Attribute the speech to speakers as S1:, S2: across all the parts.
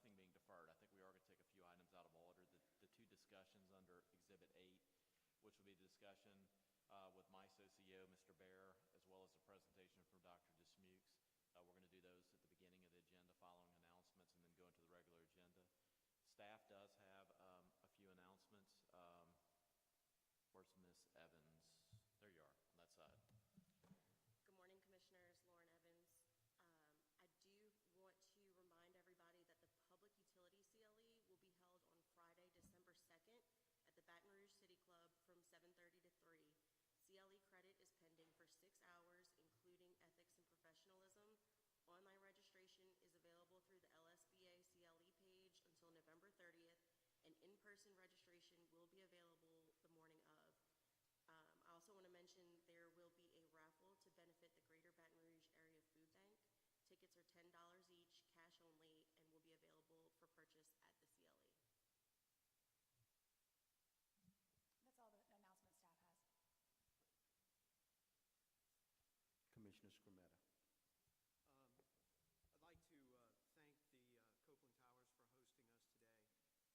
S1: nothing being deferred. I think we are going to take a few items out of order. The two discussions under Exhibit 8, which will be the discussion with MISO CEO, Mr. Bear, as well as the presentation from Dr. Dismukes. We're going to do those at the beginning of the agenda following announcements and then go into the regular agenda. Staff does have a few announcements. Where's Miss Evans? There you are, on that side.
S2: Good morning, Commissioners. Lauren Evans. I do want to remind everybody that the Public Utility CLE will be held on Friday, December 2nd at the Baton Rouge City Club from 7:30 to 3. CLE credit is pending for 6 hours, including ethics and professionalism. Online registration is available through the LSBA CLE page until November 30th, and in-person registration will be available the morning of. I also want to mention there will be a raffle to benefit the Greater Baton Rouge Area Food Bank. Tickets are $10 each, cash only, and will be available for purchase at the CLE.
S3: That's all the announcement staff has.
S4: Commissioner Scremetta.
S5: I'd like to thank the Copeland Towers for hosting us today as a public service for us.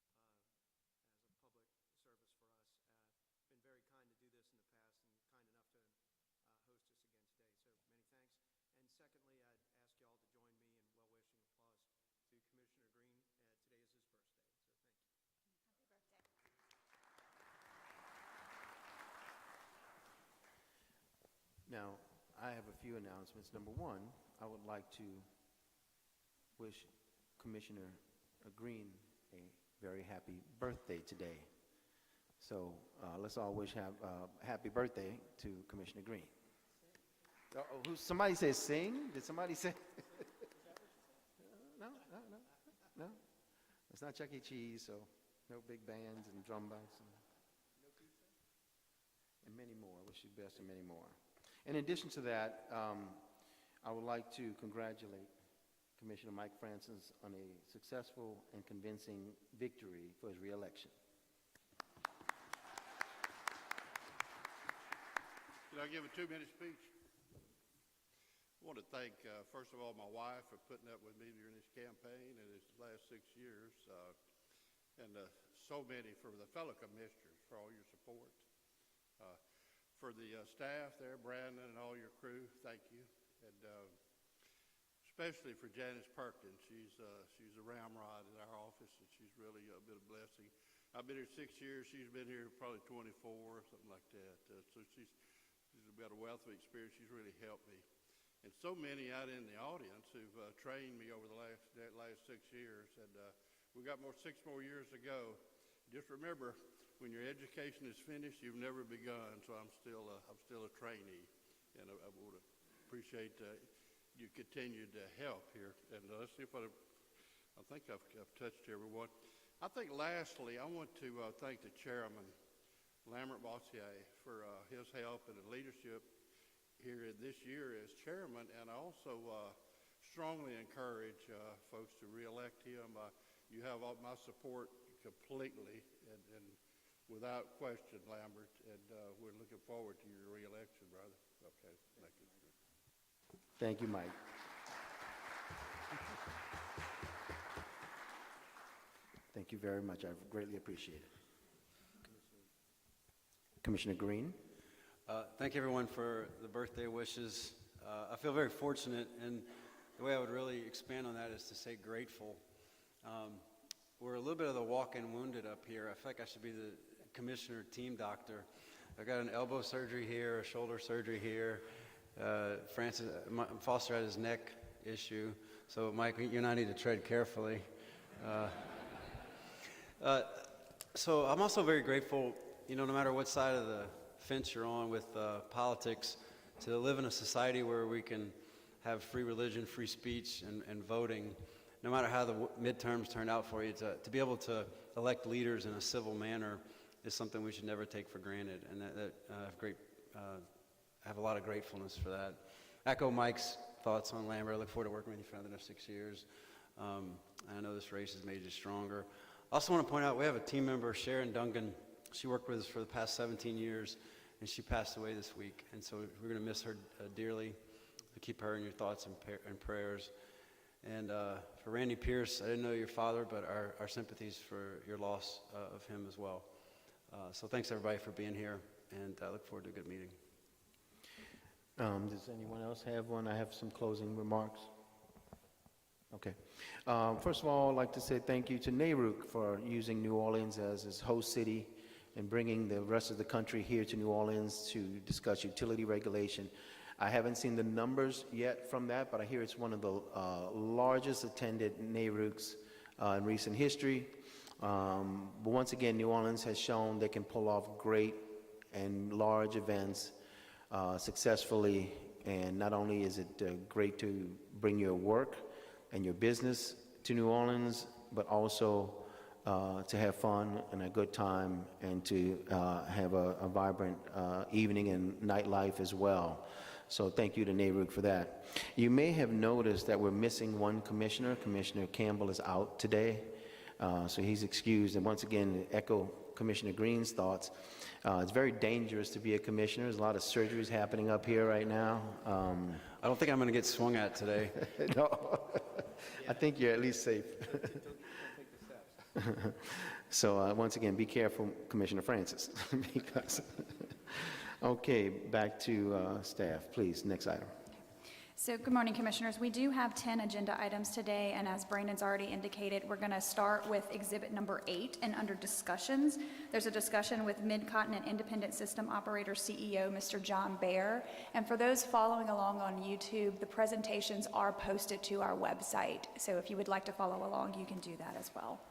S5: Been very kind to do this in the past and kind enough to host us again today, so many thanks. And secondly, I'd ask you all to join me in well-wishing applause to Commissioner Green. Today is his birthday, so thank you.
S3: Happy birthday.
S4: Now, I have a few announcements. Number one, I would like to wish Commissioner Green a very happy birthday today. So let's all wish happy birthday to Commissioner Green. Somebody said sing? Did somebody say? No. It's not Chuck E. Cheese, so no big bands and drum bands. And many more. I wish you the best and many more. In addition to that, I would like to congratulate Commissioner Mike Francis on a successful and convincing victory for his re-election.
S6: Can I give a 2-minute speech? I want to thank, first of all, my wife for putting up with me during this campaign and this last 6 years, and so many for the fellow commissioners for all your support. For the staff there, Brandon and all your crew, thank you. And especially for Janice Perkins. She's a ramrod in our office, and she's really been a blessing. I've been here 6 years. She's been here probably 24 or something like that. So she's got a wealth of experience. She's really helped me. And so many out in the audience who've trained me over the last 6 years. And we've got 6 more years to go. Just remember, when your education is finished, you've never begun. So I'm still a trainee, and I would appreciate your continued help here. And let's see if I think I've touched everyone. I think lastly, I want to thank the chairman, Lambert Bossier, for his help and the leadership here this year as chairman, and I also strongly encourage folks to re-elect him. You have all my support completely and without question, Lambert, and we're looking forward to your re-election, brother. Okay, thank you.
S4: Thank you, Mike. Thank you very much. I greatly appreciate it. Commissioner Green.
S7: Thank everyone for the birthday wishes. I feel very fortunate, and the way I would really expand on that is to say grateful. We're a little bit of the walk-in wounded up here. I feel like I should be the commissioner team doctor. I've got an elbow surgery here, a shoulder surgery here. Foster had his neck issue, so Mike, you and I need to tread carefully. So I'm also very grateful, no matter what side of the fence you're on with politics, to live in a society where we can have free religion, free speech, and voting, no matter how the midterms turn out for you. To be able to elect leaders in a civil manner is something we should never take for granted, and I have a lot of gratefulness for that. Echo Mike's thoughts on Lambert. I look forward to working with you for another 6 years. I know this race has made you stronger. I also want to point out we have a team member, Sharon Duncan. She worked with us for the past 17 years, and she passed away this week. And so we're going to miss her dearly. Keep her in your thoughts and prayers. And for Randy Pierce, I didn't know your father, but our sympathies for your loss of him as well. So thanks everybody for being here, and I look forward to a good meeting.
S4: Does anyone else have one? I have some closing remarks. Okay. First of all, I'd like to say thank you to NARUC for using New Orleans as his host city and bringing the rest of the country here to New Orleans to discuss utility regulation. I haven't seen the numbers yet from that, but I hear it's one of the largest attended NARUCs in recent history. But once again, New Orleans has shown they can pull off great and large events successfully, and not only is it great to bring your work and your business to New Orleans, but also to have fun and a good time and to have a vibrant evening and nightlife as well. So thank you to NARUC for that. You may have noticed that we're missing one commissioner. Commissioner Campbell is out today, so he's excused. And once again, echo Commissioner Green's thoughts. It's very dangerous to be a commissioner. There's a lot of surgeries happening up here right now.
S7: I don't think I'm going to get swung at today.
S4: No, I think you're at least safe. So once again, be careful, Commissioner Francis, because. Okay, back to staff, please. Next item.
S3: So good morning, Commissioners. We do have 10 agenda items today, and as Brandon's already indicated, we're going to start with exhibit number 8, and under discussions, there's a discussion with Mid-Continent Independent System Operator CEO, Mr. John Baer. And for those following along on YouTube, the presentations are posted to our website. So if you would like to follow along, you can do that as well.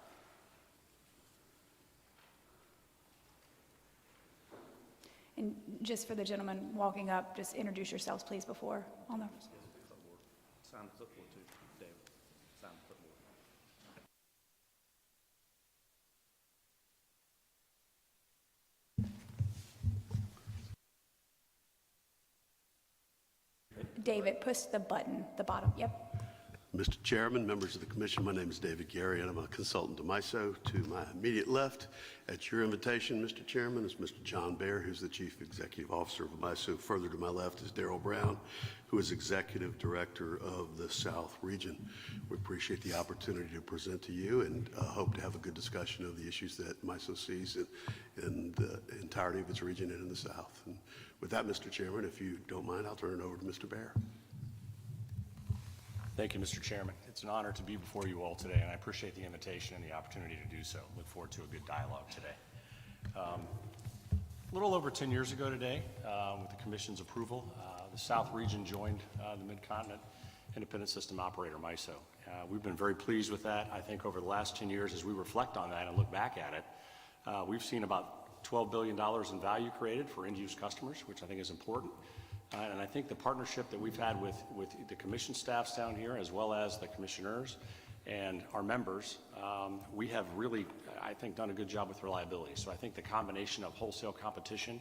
S3: And just for the gentleman walking up, just introduce yourselves, please, before on the.
S8: Sign the clipboard too, David. Sign the clipboard.
S3: David, push the button, the bottom, yep.
S9: Mr. Chairman, members of the commission, my name is David Gary, and I'm a consultant to MISO. To my immediate left, at your invitation, Mr. Chairman, is Mr. John Baer, who's the Chief Executive Officer of MISO. Further to my left is Darrell Brown, who is Executive Director of the South Region. We appreciate the opportunity to present to you and hope to have a good discussion of the issues that MISO sees in the entirety of its region and in the South. And with that, Mr. Chairman, if you don't mind, I'll turn it over to Mr. Baer.
S8: Thank you, Mr. Chairman. It's an honor to be before you all today, and I appreciate the invitation and the opportunity to do so. Look forward to a good dialogue today. A little over 10 years ago today, with the Commission's approval, the South Region joined the Mid-Continent Independent System Operator, MISO. We've been very pleased with that. I think over the last 10 years, as we reflect on that and look back at it, we've seen about $12 billion in value created for end-use customers, which I think is important. And I think the partnership that we've had with the commission staffs down here, as well as the commissioners and our members, we have really, I think, done a good job with reliability. So I think the combination of wholesale competition,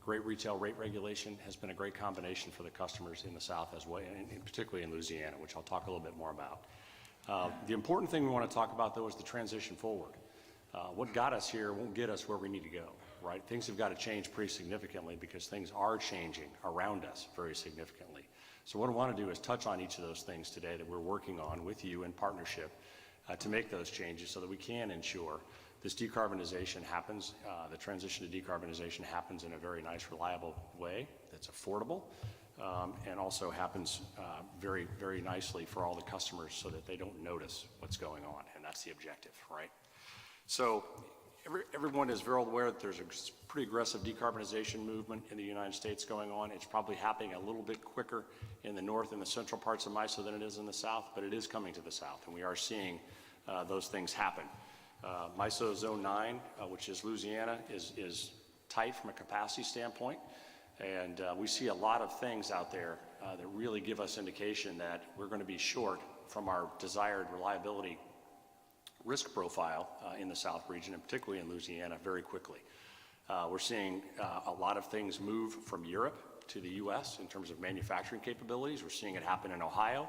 S8: great retail rate regulation has been a great combination for the customers in the South as well, and particularly in Louisiana, which I'll talk a little bit more about. The important thing we want to talk about, though, is the transition forward. What got us here won't get us where we need to go. Right? Things have got to change pretty significantly because things are changing around us very significantly. So what I want to do is touch on each of those things today that we're working on with you in partnership to make those changes so that we can ensure this decarbonization happens, the transition to decarbonization happens in a very nice, reliable way that's affordable and also happens very, very nicely for all the customers so that they don't notice what's going on, and that's the objective, right? So everyone is very aware that there's a pretty aggressive decarbonization movement in the United States going on. It's probably happening a little bit quicker in the north and the central parts of MISO than it is in the south, but it is coming to the south, and we are seeing those things happen. MISO Zone 9, which is Louisiana, is tight from a capacity standpoint, and we see a lot of things out there that really give us indication that we're going to be short from our desired reliability risk profile in the South region, and particularly in Louisiana, very quickly. We're seeing a lot of things move from Europe to the U.S. in terms of manufacturing capabilities. We're seeing it happen in Ohio,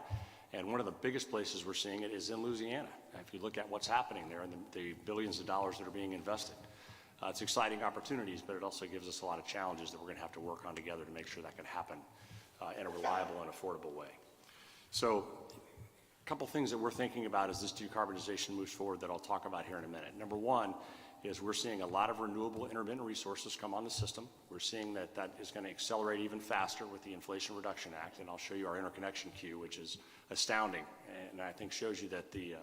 S8: and one of the biggest places we're seeing it is in Louisiana. If you look at what's happening there and the billions of dollars that are being invested. It's exciting opportunities, but it also gives us a lot of challenges that we're going to have to work on together to make sure that can happen in a reliable and affordable way. So A couple things that we're thinking about as this decarbonization moves forward that I'll talk about here in a minute. Number one is we're seeing a lot of renewable intermittent resources come on the system. We're seeing that that is going to accelerate even faster with the Inflation Reduction Act, and I'll show you our interconnection queue, which is astounding, and I think shows you that the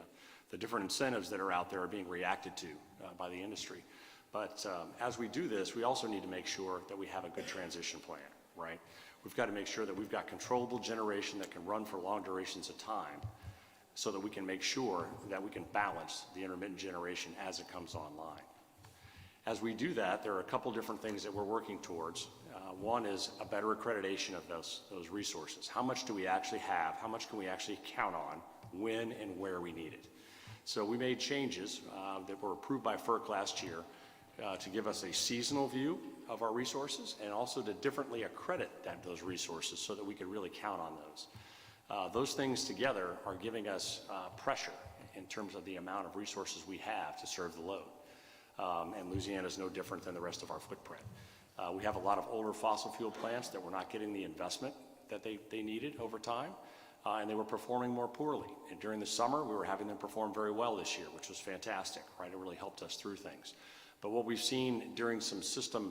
S8: different incentives that are out there are being reacted to by the industry. But as we do this, we also need to make sure that we have a good transition plan, right? We've got to make sure that we've got controllable generation that can run for long durations of time so that we can make sure that we can balance the intermittent generation as it comes online. As we do that, there are a couple different things that we're working towards. One is a better accreditation of those resources. How much do we actually have? How much can we actually count on when and where we need it? So we made changes that were approved by FERC last year to give us a seasonal view of our resources and also to differently accredit those resources so that we could really count on those. Those things together are giving us pressure in terms of the amount of resources we have to serve the load. And Louisiana is no different than the rest of our footprint. We have a lot of older fossil fuel plants that were not getting the investment that they needed over time, and they were performing more poorly. And during the summer, we were having them perform very well this year, which was fantastic, right? It really helped us through things. But what we've seen during some stressful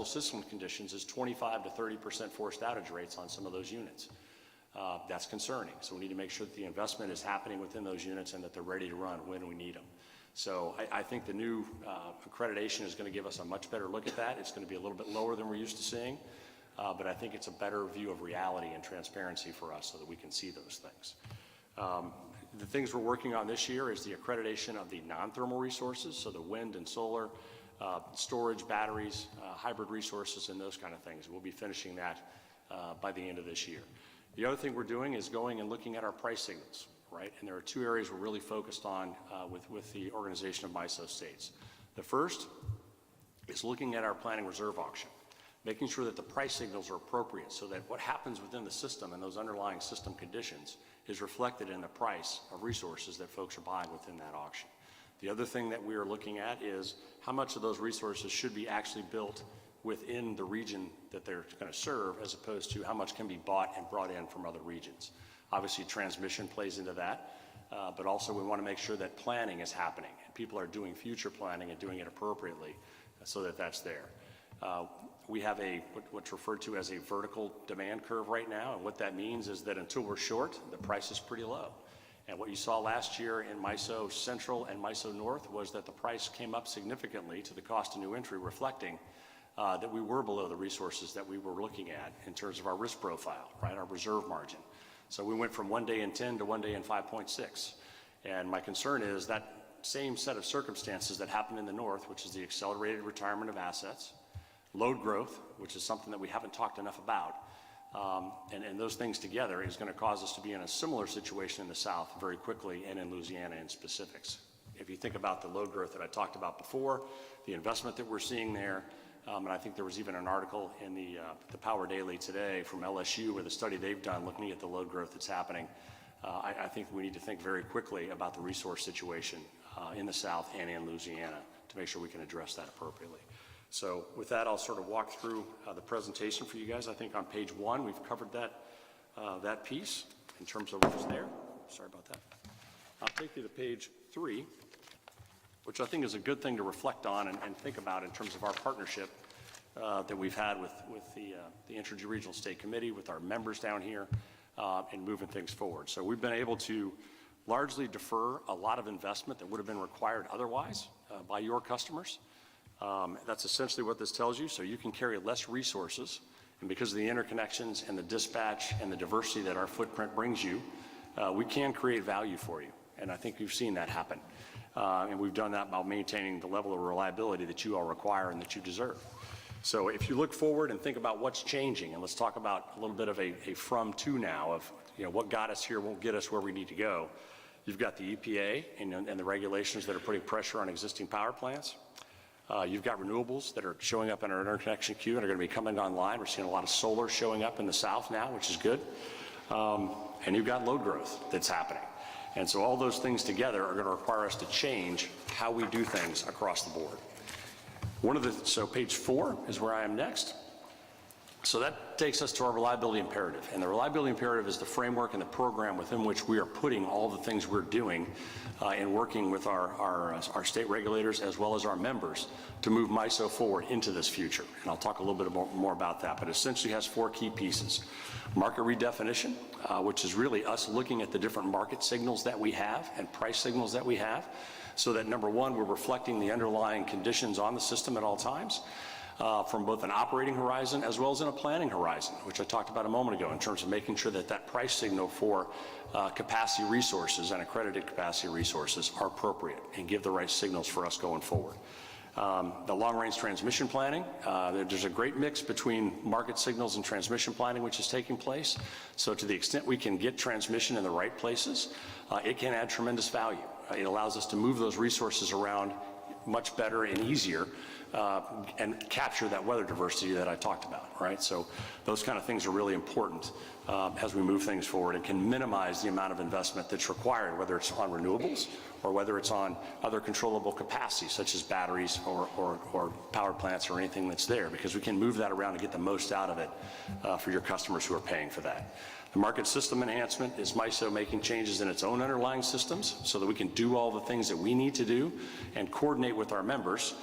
S8: system conditions is 25 to 30% forced outage rates on some of those units. That's concerning. So we need to make sure that the investment is happening within those units and that they're ready to run when we need them. So I think the new accreditation is going to give us a much better look at that. It's going to be a little bit lower than we're used to seeing, but I think it's a better view of reality and transparency for us so that we can see those things. The things we're working on this year is the accreditation of the non-thermal resources, so the wind and solar, storage, batteries, hybrid resources, and those kind of things. We'll be finishing that by the end of this year. The other thing we're doing is going and looking at our price signals, right? And there are two areas we're really focused on with the organization of MISO states. The first is looking at our planning reserve auction, making sure that the price signals are appropriate so that what happens within the system and those underlying system conditions is reflected in the price of resources that folks are buying within that auction. The other thing that we are looking at is how much of those resources should be actually built within the region that they're going to serve, as opposed to how much can be bought and brought in from other regions. Obviously, transmission plays into that, but also we want to make sure that planning is happening and people are doing future planning and doing it appropriately so that that's there. We have what's referred to as a vertical demand curve right now, and what that means is that until we're short, the price is pretty low. And what you saw last year in MISO Central and MISO North was that the price came up significantly to the cost of new entry, reflecting that we were below the resources that we were looking at in terms of our risk profile, right, our reserve margin. So we went from 1 day in 10 to 1 day in 5.6. And my concern is that same set of circumstances that happened in the North, which is the accelerated retirement of assets, load growth, which is something that we haven't talked enough about, and those things together is going to cause us to be in a similar situation in the South very quickly and in Louisiana in specifics. If you think about the load growth that I talked about before, the investment that we're seeing there, and I think there was even an article in the Power Daily today from LSU with a study they've done looking at the load growth that's happening. I think we need to think very quickly about the resource situation in the South and in Louisiana to make sure we can address that appropriately. So with that, I'll sort of walk through the presentation for you guys. I think on page 1, we've covered that piece in terms of what's there. Sorry about that. I'll take you to page 3, which I think is a good thing to reflect on and think about in terms of our partnership that we've had with the Interregional State Committee, with our members down here, and moving things forward. So we've been able to largely defer a lot of investment that would have been required otherwise by your customers. That's essentially what this tells you. So you can carry less resources, and because of the interconnections and the dispatch and the diversity that our footprint brings you, we can create value for you. And I think you've seen that happen. And we've done that by maintaining the level of reliability that you all require and that you deserve. So if you look forward and think about what's changing, and let's talk about a little bit of a from to now of what got us here won't get us where we need to go. You've got the EPA and the regulations that are putting pressure on existing power plants. You've got renewables that are showing up in our interconnection queue and are going to be coming online. We're seeing a lot of solar showing up in the South now, which is good. And you've got load growth that's happening. And so all those things together are going to require us to change how we do things across the board. So page 4 is where I am next. So that takes us to our reliability imperative. And the reliability imperative is the framework and the program within which we are putting all the things we're doing and working with our state regulators as well as our members to move MISO forward into this future. And I'll talk a little bit more about that, but it essentially has 4 key pieces. Market redefinition, which is really us looking at the different market signals that we have and price signals that we have, so that number one, we're reflecting the underlying conditions on the system at all times. From both an operating horizon as well as in a planning horizon, which I talked about a moment ago in terms of making sure that that price signal for capacity resources and accredited capacity resources are appropriate and give the right signals for us going forward. The long-range transmission planning, there's a great mix between market signals and transmission planning which is taking place. So to the extent we can get transmission in the right places, it can add tremendous value. It allows us to move those resources around much better and easier and capture that weather diversity that I talked about, right? So those kind of things are really important as we move things forward and can minimize the amount of investment that's required, whether it's on renewables or whether it's on other controllable capacities such as batteries or power plants or anything that's there, because we can move that around and get the most out of it for your customers who are paying for that. The market system enhancement is MISO making changes in its own underlying systems so that we can do all the things that we need to do and coordinate with our members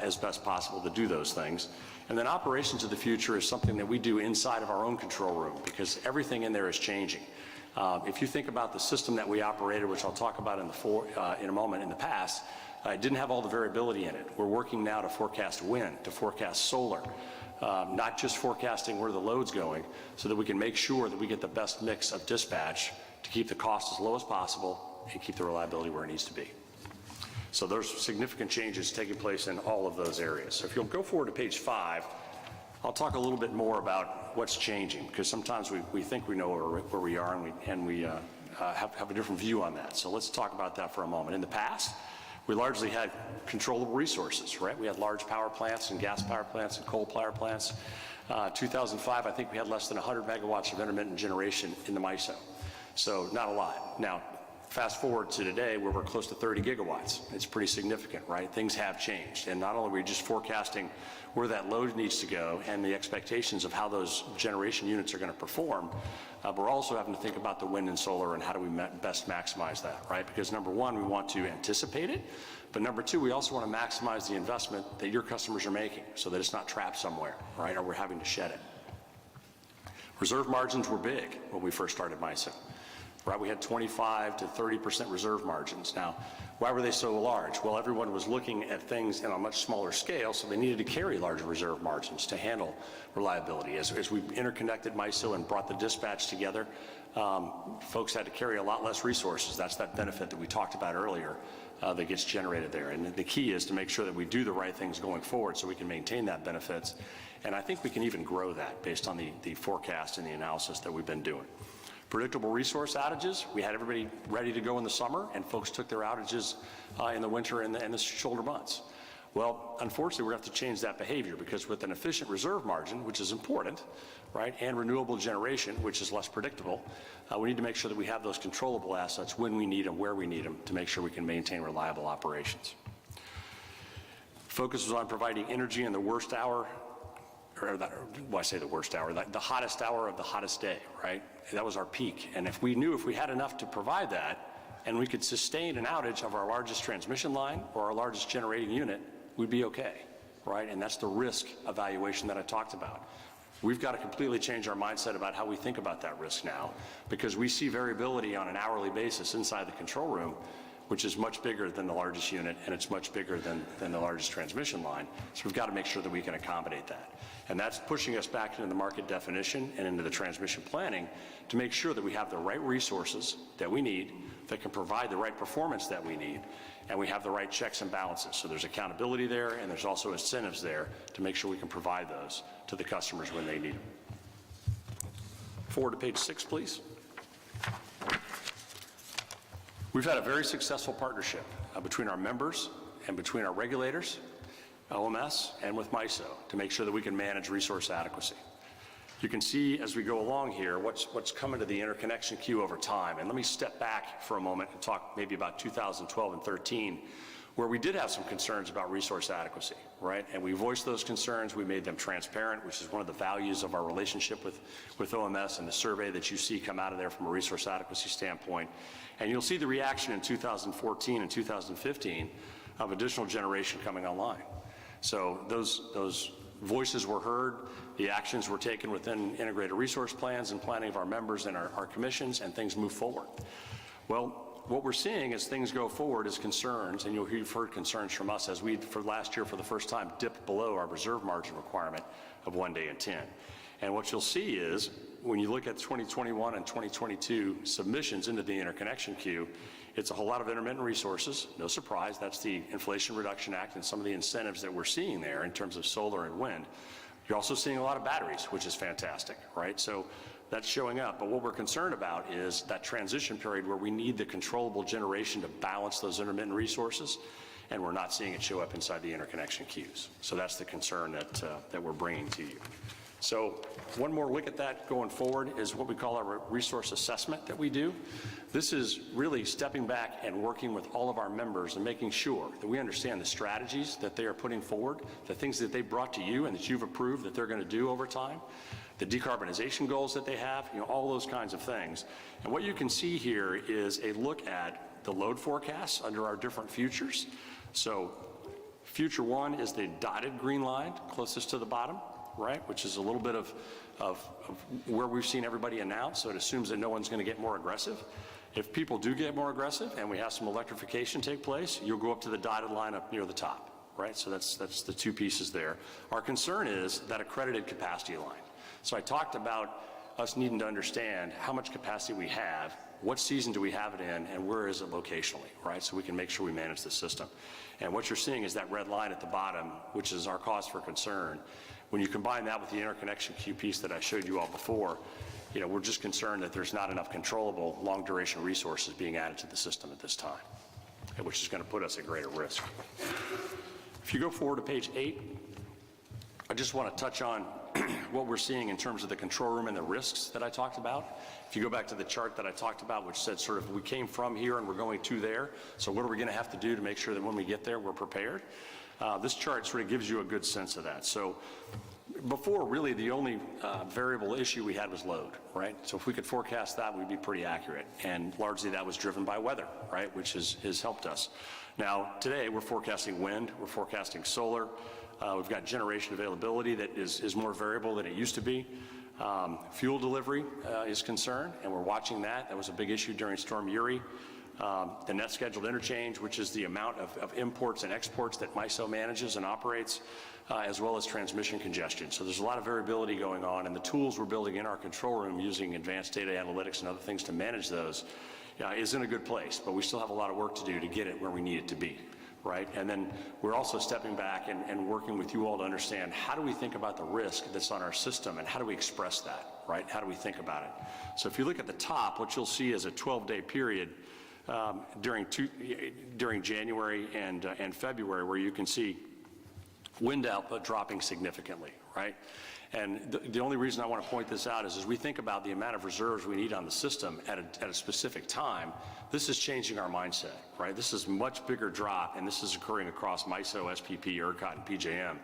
S8: as best possible to do those things. And then operations of the future is something that we do inside of our own control room because everything in there is changing. If you think about the system that we operated, which I'll talk about in a moment, in the past, it didn't have all the variability in it. We're working now to forecast wind, to forecast solar, not just forecasting where the load's going, so that we can make sure that we get the best mix of dispatch to keep the cost as low as possible and keep the reliability where it needs to be. So there's significant changes taking place in all of those areas. So if you'll go forward to page 5, I'll talk a little bit more about what's changing, because sometimes we think we know where we are and we have a different view on that. So let's talk about that for a moment. In the past, we largely had controllable resources, right? We had large power plants and gas power plants and coal power plants. 2005, I think we had less than 100 megawatts of intermittent generation in the MISO. So not a lot. Now, fast forward to today where we're close to 30 gigawatts. It's pretty significant, right? Things have changed. And not only are we just forecasting where that load needs to go and the expectations of how those generation units are going to perform, we're also having to think about the wind and solar and how do we best maximize that, right? Because number one, we want to anticipate it, but number two, we also want to maximize the investment that your customers are making so that it's not trapped somewhere, right? Or we're having to shed it. Reserve margins were big when we first started MISO. Right, we had 25 to 30% reserve margins. Now, why were they so large? Well, everyone was looking at things on a much smaller scale, so they needed to carry larger reserve margins to handle reliability. As we interconnected MISO and brought the dispatch together, folks had to carry a lot less resources. That's that benefit that we talked about earlier that gets generated there. And the key is to make sure that we do the right things going forward so we can maintain that benefits. And I think we can even grow that based on the forecast and the analysis that we've been doing. Predictable resource outages, we had everybody ready to go in the summer, and folks took their outages in the winter and the shoulder months. Well, unfortunately, we're going to have to change that behavior because with an efficient reserve margin, which is important, right, and renewable generation, which is less predictable, we need to make sure that we have those controllable assets when we need them, where we need them, to make sure we can maintain reliable operations. Focus was on providing energy in the worst hour, the hottest hour of the hottest day, right? That was our peak. And if we knew if we had enough to provide that and we could sustain an outage of our largest transmission line or our largest generating unit, we'd be okay, right? And that's the risk evaluation that I talked about. We've got to completely change our mindset about how we think about that risk now, because we see variability on an hourly basis inside the control room, which is much bigger than the largest unit, and it's much bigger than the largest transmission line. So we've got to make sure that we can accommodate that. And that's pushing us back into the market definition and into the transmission planning to make sure that we have the right resources that we need that can provide the right performance that we need, and we have the right checks and balances. So there's accountability there, and there's also incentives there to make sure we can provide those to the customers when they need them. Forward to page 6, please. We've had a very successful partnership between our members and between our regulators, OMS, and with MISO to make sure that we can manage resource adequacy. You can see as we go along here what's coming to the interconnection queue over time. And let me step back for a moment and talk maybe about 2012 and 13, Where we did have some concerns about resource adequacy, right? And we voiced those concerns, we made them transparent, which is one of the values of our relationship with OMS and the survey that you see come out of there from a resource adequacy standpoint. And you'll see the reaction in 2014 and 2015 of additional generation coming online. So those voices were heard, the actions were taken within integrated resource plans and planning of our members and our commissions, and things move forward. Well, what we're seeing as things go forward is concerns, and you've heard concerns from us as we, for last year, for the first time, dipped below our reserve margin requirement of 1 day in 10. And what you'll see is, when you look at 2021 and 2022 submissions into the interconnection queue, it's a whole lot of intermittent resources. No surprise, that's the Inflation Reduction Act and some of the incentives that we're seeing there in terms of solar and wind. You're also seeing a lot of batteries, which is fantastic, right? So that's showing up. But what we're concerned about is that transition period where we need the controllable generation to balance those intermittent resources, and we're not seeing it show up inside the interconnection queues. So that's the concern that we're bringing to you. So one more look at that going forward is what we call our resource assessment that we do. This is really stepping back and working with all of our members and making sure that we understand the strategies that they are putting forward, the things that they brought to you and that you've approved that they're going to do over time, the decarbonization goals that they have, all those kinds of things. And what you can see here is a look at the load forecasts under our different futures. So future 1 is the dotted green line closest to the bottom, right, which is a little bit of where we've seen everybody announce, so it assumes that no one's going to get more aggressive. If people do get more aggressive and we have some electrification take place, you'll go up to the dotted line up near the top, right? So that's the 2 pieces there. Our concern is that accredited capacity line. So I talked about us needing to understand how much capacity we have, what season do we have it in, and where is it locationally, right? So we can make sure we manage the system. And what you're seeing is that red line at the bottom, which is our cause for concern. When you combine that with the interconnection queue piece that I showed you all before, we're just concerned that there's not enough controllable long duration resources being added to the system at this time, which is going to put us at greater risk. If you go forward to page 8, I just want to touch on what we're seeing in terms of the control room and the risks that I talked about. If you go back to the chart that I talked about, which said sort of we came from here and we're going to there, so what are we going to have to do to make sure that when we get there we're prepared? This chart sort of gives you a good sense of that. So before, really the only variable issue we had was load, right? So if we could forecast that, we'd be pretty accurate, and largely that was driven by weather, right, which has helped us. Now today we're forecasting wind, we're forecasting solar. We've got generation availability that is more variable than it used to be. Fuel delivery is concerned, and we're watching that. That was a big issue during Storm Uri. The net scheduled interchange, which is the amount of imports and exports that MISO manages and operates, as well as transmission congestion. So there's a lot of variability going on, and the tools we're building in our control room using advanced data analytics and other things to manage those is in a good place, but we still have a lot of work to do to get it where we need it to be. Right? And then we're also stepping back and working with you all to understand how do we think about the risk that's on our system and how do we express that, right? How do we think about it? So if you look at the top, what you'll see is a 12-day period during January and February where you can see wind output dropping significantly, right? And the only reason I want to point this out is as we think about the amount of reserves we need on the system at a specific time, this is changing our mindset, right? This is a much bigger drop, and this is occurring across MISO, SPP, ERCOT, and PJM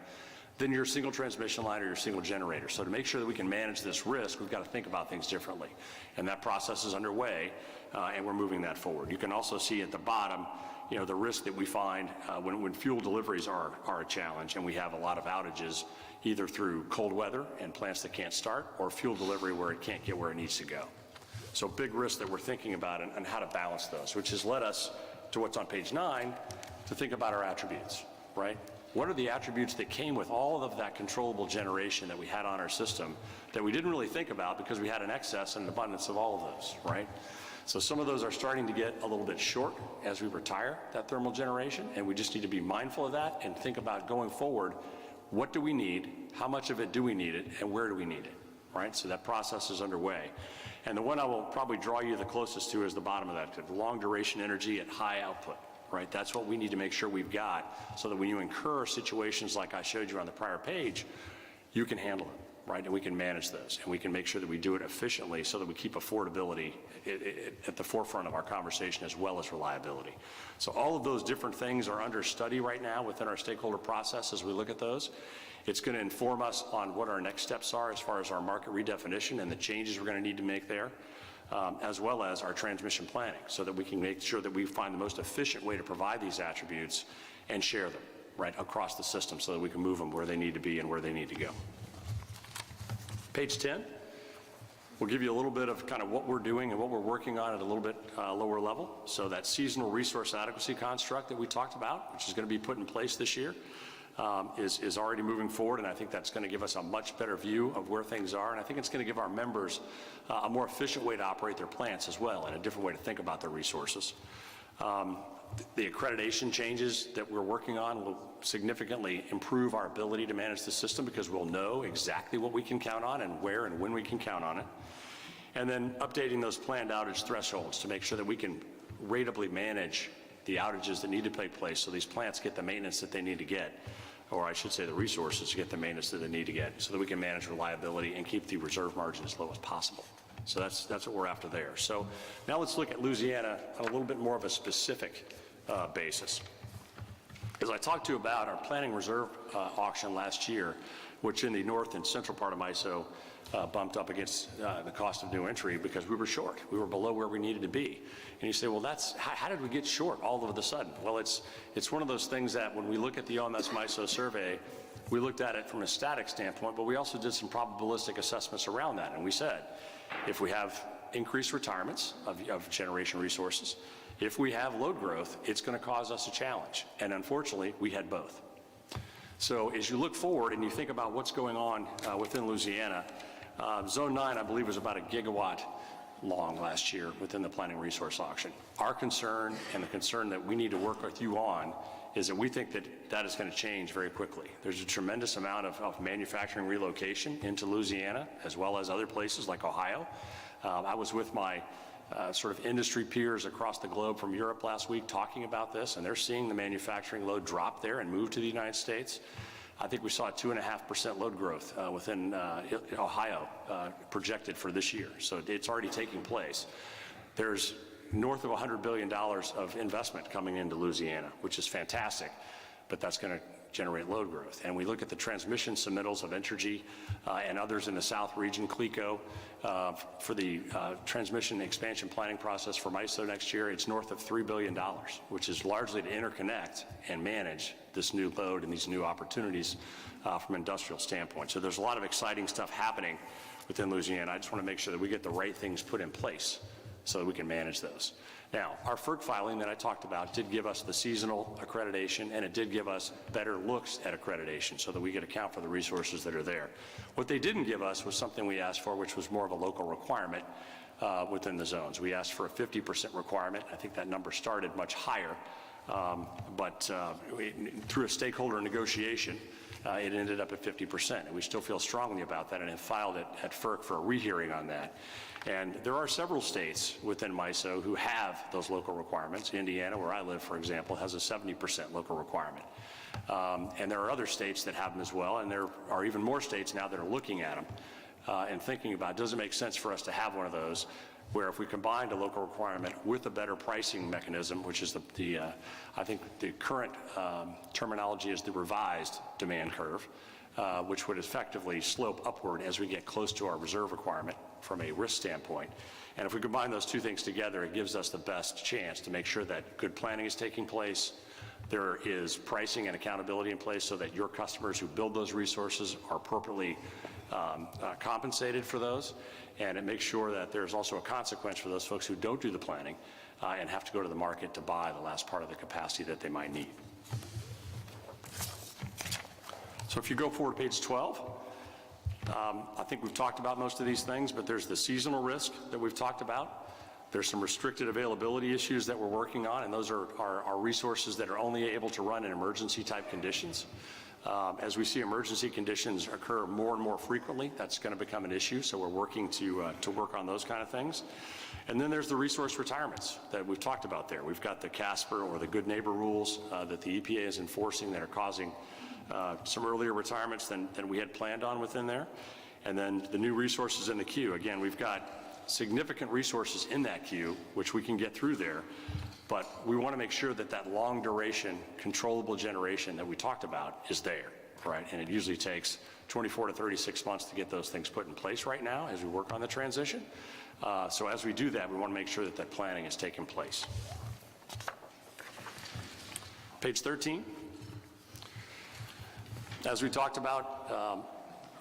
S8: than your single transmission line or your single generator. So to make sure that we can manage this risk, we've got to think about things differently. And that process is underway, and we're moving that forward. You can also see at the bottom, the risk that we find when fuel deliveries are a challenge, and we have a lot of outages, either through cold weather and plants that can't start, or fuel delivery where it can't get where it needs to go. So big risk that we're thinking about and how to balance those, which has led us to what's on page 9 to think about our attributes, right? What are the attributes that came with all of that controllable generation that we had on our system that we didn't really think about because we had an excess and an abundance of all of those, right? So some of those are starting to get a little bit short as we retire that thermal generation, and we just need to be mindful of that and think about going forward, what do we need, how much of it do we need it, and where do we need it, right? So that process is underway. And the one I will probably draw you the closest to is the bottom of that, the long duration energy at high output, right? That's what we need to make sure we've got so that when you incur situations like I showed you on the prior page, you can handle it, right? And we can manage those, and we can make sure that we do it efficiently so that we keep affordability at the forefront of our conversation as well as reliability. So all of those different things are under study right now within our stakeholder process as we look at those. It's going to inform us on what our next steps are as far as our market redefinition and the changes we're going to need to make there, as well as our transmission planning, so that we can make sure that we find the most efficient way to provide these attributes and share them right across the system so that we can move them where they need to be and where they need to go. Page 10 will give you a little bit of kind of what we're doing and what we're working on at a little bit lower level. So that seasonal resource adequacy construct that we talked about, which is going to be put in place this year, is already moving forward, and I think that's going to give us a much better view of where things are, and I think it's going to give our members a more efficient way to operate their plants as well, and a different way to think about their resources. The accreditation changes that we're working on will significantly improve our ability to manage the system because we'll know exactly what we can count on and where and when we can count on it. And then updating those planned outage thresholds to make sure that we can ratably manage the outages that need to take place so these plants get the maintenance that they need to get, or I should say the resources to get the maintenance that they need to get, so that we can manage reliability and keep the reserve margin as low as possible. So that's what we're after there. So now let's look at Louisiana on a little bit more of a specific basis. As I talked to you about our planning reserve auction last year, which in the north and central part of MISO bumped up against the cost of new entry because we were short. We were below where we needed to be. And you say, well, how did we get short all of a sudden? Well, it's one of those things that when we look at the OMS MISO survey, we looked at it from a static standpoint, but we also did some probabilistic assessments around that. And we said, if we have increased retirements of generation resources, if we have load growth, it's going to cause us a challenge. And unfortunately, we had both. So as you look forward and you think about what's going on within Louisiana, Zone 9, I believe, was about a gigawatt long last year within the planning resource auction. Our concern, and the concern that we need to work with you on, is that we think that that is going to change very quickly. There's a tremendous amount of manufacturing relocation into Louisiana, as well as other places like Ohio. I was with my sort of industry peers across the globe from Europe last week talking about this, and they're seeing the manufacturing load drop there and move to the United States. I think we saw a 2.5% load growth within Ohio projected for this year. So it's already taking place. There's north of $100 billion of investment coming into Louisiana, which is fantastic, but that's going to generate load growth. And we look at the transmission submittals of Entergy and others in the South region, CLECO, for the transmission expansion planning process for MISO next year. It's north of $3 billion, which is largely to interconnect and manage this new load and these new opportunities from an industrial standpoint. So there's a lot of exciting stuff happening within Louisiana. I just want to make sure that we get the right things put in place so that we can manage those. Now, our FERC filing that I talked about did give us the seasonal accreditation, and it did give us better looks at accreditation so that we could account for the resources that are there. What they didn't give us was something we asked for, which was more of a local requirement within the zones. We asked for a 50% requirement. I think that number started much higher, but through a stakeholder negotiation, it ended up at 50%, and we still feel strongly about that and have filed it at FERC for a rehearing on that. And there are several states within MISO who have those local requirements. Indiana, where I live, for example, has a 70% local requirement. And there are other states that have them as well, and there are even more states now that are looking at them and thinking about, does it make sense for us to have one of those, where if we combined a local requirement with a better pricing mechanism, which is I think the current terminology is the revised demand curve, which would effectively slope upward as we get close to our reserve requirement from a risk standpoint. And if we combine those two things together, it gives us the best chance to make sure that good planning is taking place, there is pricing and accountability in place so that your customers who build those resources are appropriately compensated for those, and it makes sure that there's also a consequence for those folks who don't do the planning and have to go to the market to buy the last part of the capacity that they might need. So if you go forward to page 12, I think we've talked about most of these things, but there's the seasonal risk that we've talked about. There's some restricted availability issues that we're working on, and those are resources that are only able to run in emergency type conditions. As we see emergency conditions occur more and more frequently, that's going to become an issue, so we're working to work on those kind of things. And then there's the resource retirements that we've talked about there. We've got the CASPR, or the Good Neighbor rules, that the EPA is enforcing that are causing some earlier retirements than we had planned on within there. And then the new resources in the queue. Again, we've got significant resources in that queue, which we can get through there. But we want to make sure that that long duration, controllable generation that we talked about is there, right? And it usually takes 24 to 36 months to get those things put in place right now as we work on the transition. So as we do that, we want to make sure that that planning is taking place. Page 13. As we talked about,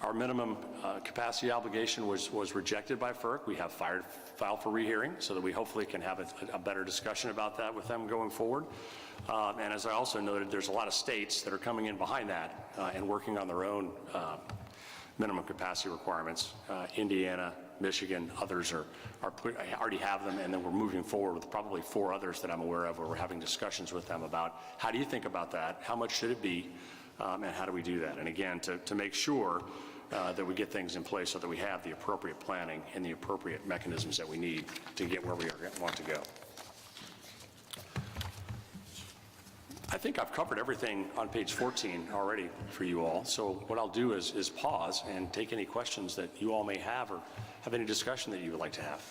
S8: our minimum capacity obligation was rejected by FERC. We have filed for rehearing so that we hopefully can have a better discussion about that with them going forward. And as I also noted, there's a lot of states that are coming in behind that and working on their own minimum capacity requirements. Indiana, Michigan, others already have them, and then we're moving forward with probably 4 others that I'm aware of where we're having discussions with them about how do you think about that, how much should it be, and how do we do that? And again, to make sure that we get things in place so that we have the appropriate planning and the appropriate mechanisms that we need to get where we want to go. I think I've covered everything on page 14 already for you all. So what I'll do is pause and take any questions that you all may have or have any discussion that you would like to have.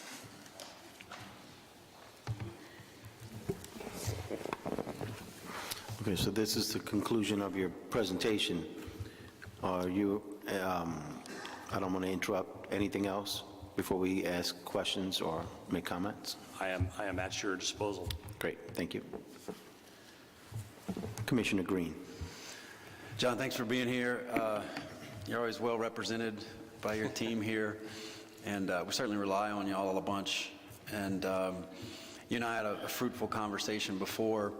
S4: Okay, so this is the conclusion of your presentation. Are you, I don't want to interrupt. Anything else before we ask questions or make comments?
S8: I am at your disposal.
S4: Great, thank you. Commissioner Green.
S7: John, thanks for being here. You're always well represented by your team here, and we certainly rely on you all a bunch. And you and I had a fruitful conversation before.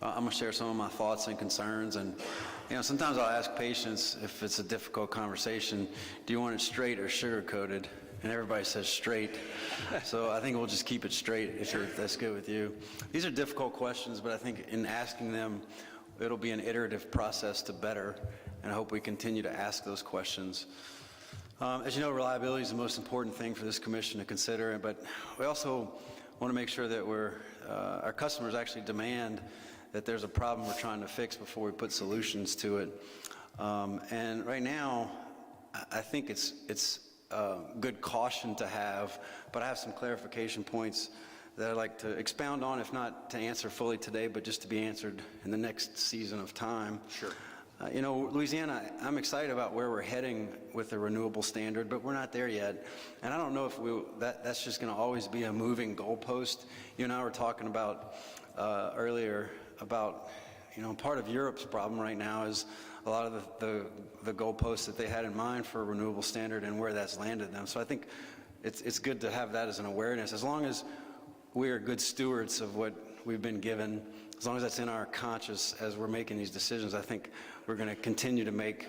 S7: I'm going to share some of my thoughts and concerns. And you know, sometimes I'll ask patients if it's a difficult conversation, do you want it straight or sugar-coated? And everybody says straight. So I think we'll just keep it straight if that's good with you. These are difficult questions, but I think in asking them, it'll be an iterative process to better, and I hope we continue to ask those questions. As you know, reliability is the most important thing for this commission to consider, but we also want to make sure that our customers actually demand that there's a problem we're trying to fix before we put solutions to it. And right now, I think it's good caution to have, but I have some clarification points that I'd like to expound on, if not to answer fully today, but just to be answered in the next season of time.
S8: Sure.
S7: You know, Louisiana, I'm excited about where we're heading with the renewable standard, but we're not there yet. And I don't know if that's just going to always be a moving goalpost. You and I were talking about earlier about, you know, part of Europe's problem right now is a lot of the goalposts that they had in mind for a renewable standard and where that's landed them. So I think it's good to have that as an awareness. As long as we are good stewards of what we've been given, as long as that's in our conscious as we're making these decisions, I think we're going to continue to make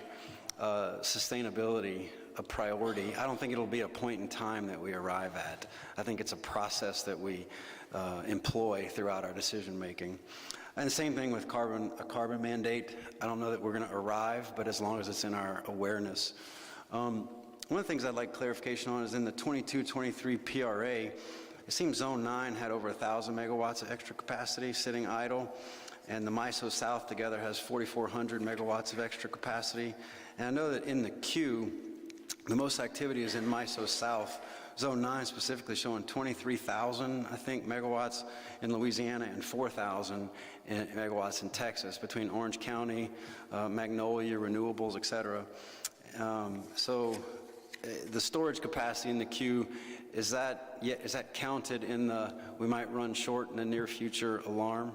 S7: sustainability a priority. I don't think it'll be a point in time that we arrive at. I think it's a process that we employ throughout our decision making. And the same thing with a carbon mandate. I don't know that we're going to arrive, but as long as it's in our awareness. One of the things I'd like clarification on is in the 22-23 PRA, it seems Zone 9 had over 1,000 megawatts of extra capacity sitting idle, and the MISO South together has 4,400 megawatts of extra capacity. And I know that in the queue, the most activity is in MISO South. Zone 9 specifically showing 23,000, I think, megawatts in Louisiana and 4,000 megawatts in Texas between Orange County, Magnolia, renewables, et cetera. So the storage capacity in the queue, is that counted in the we might run short in the near future alarm?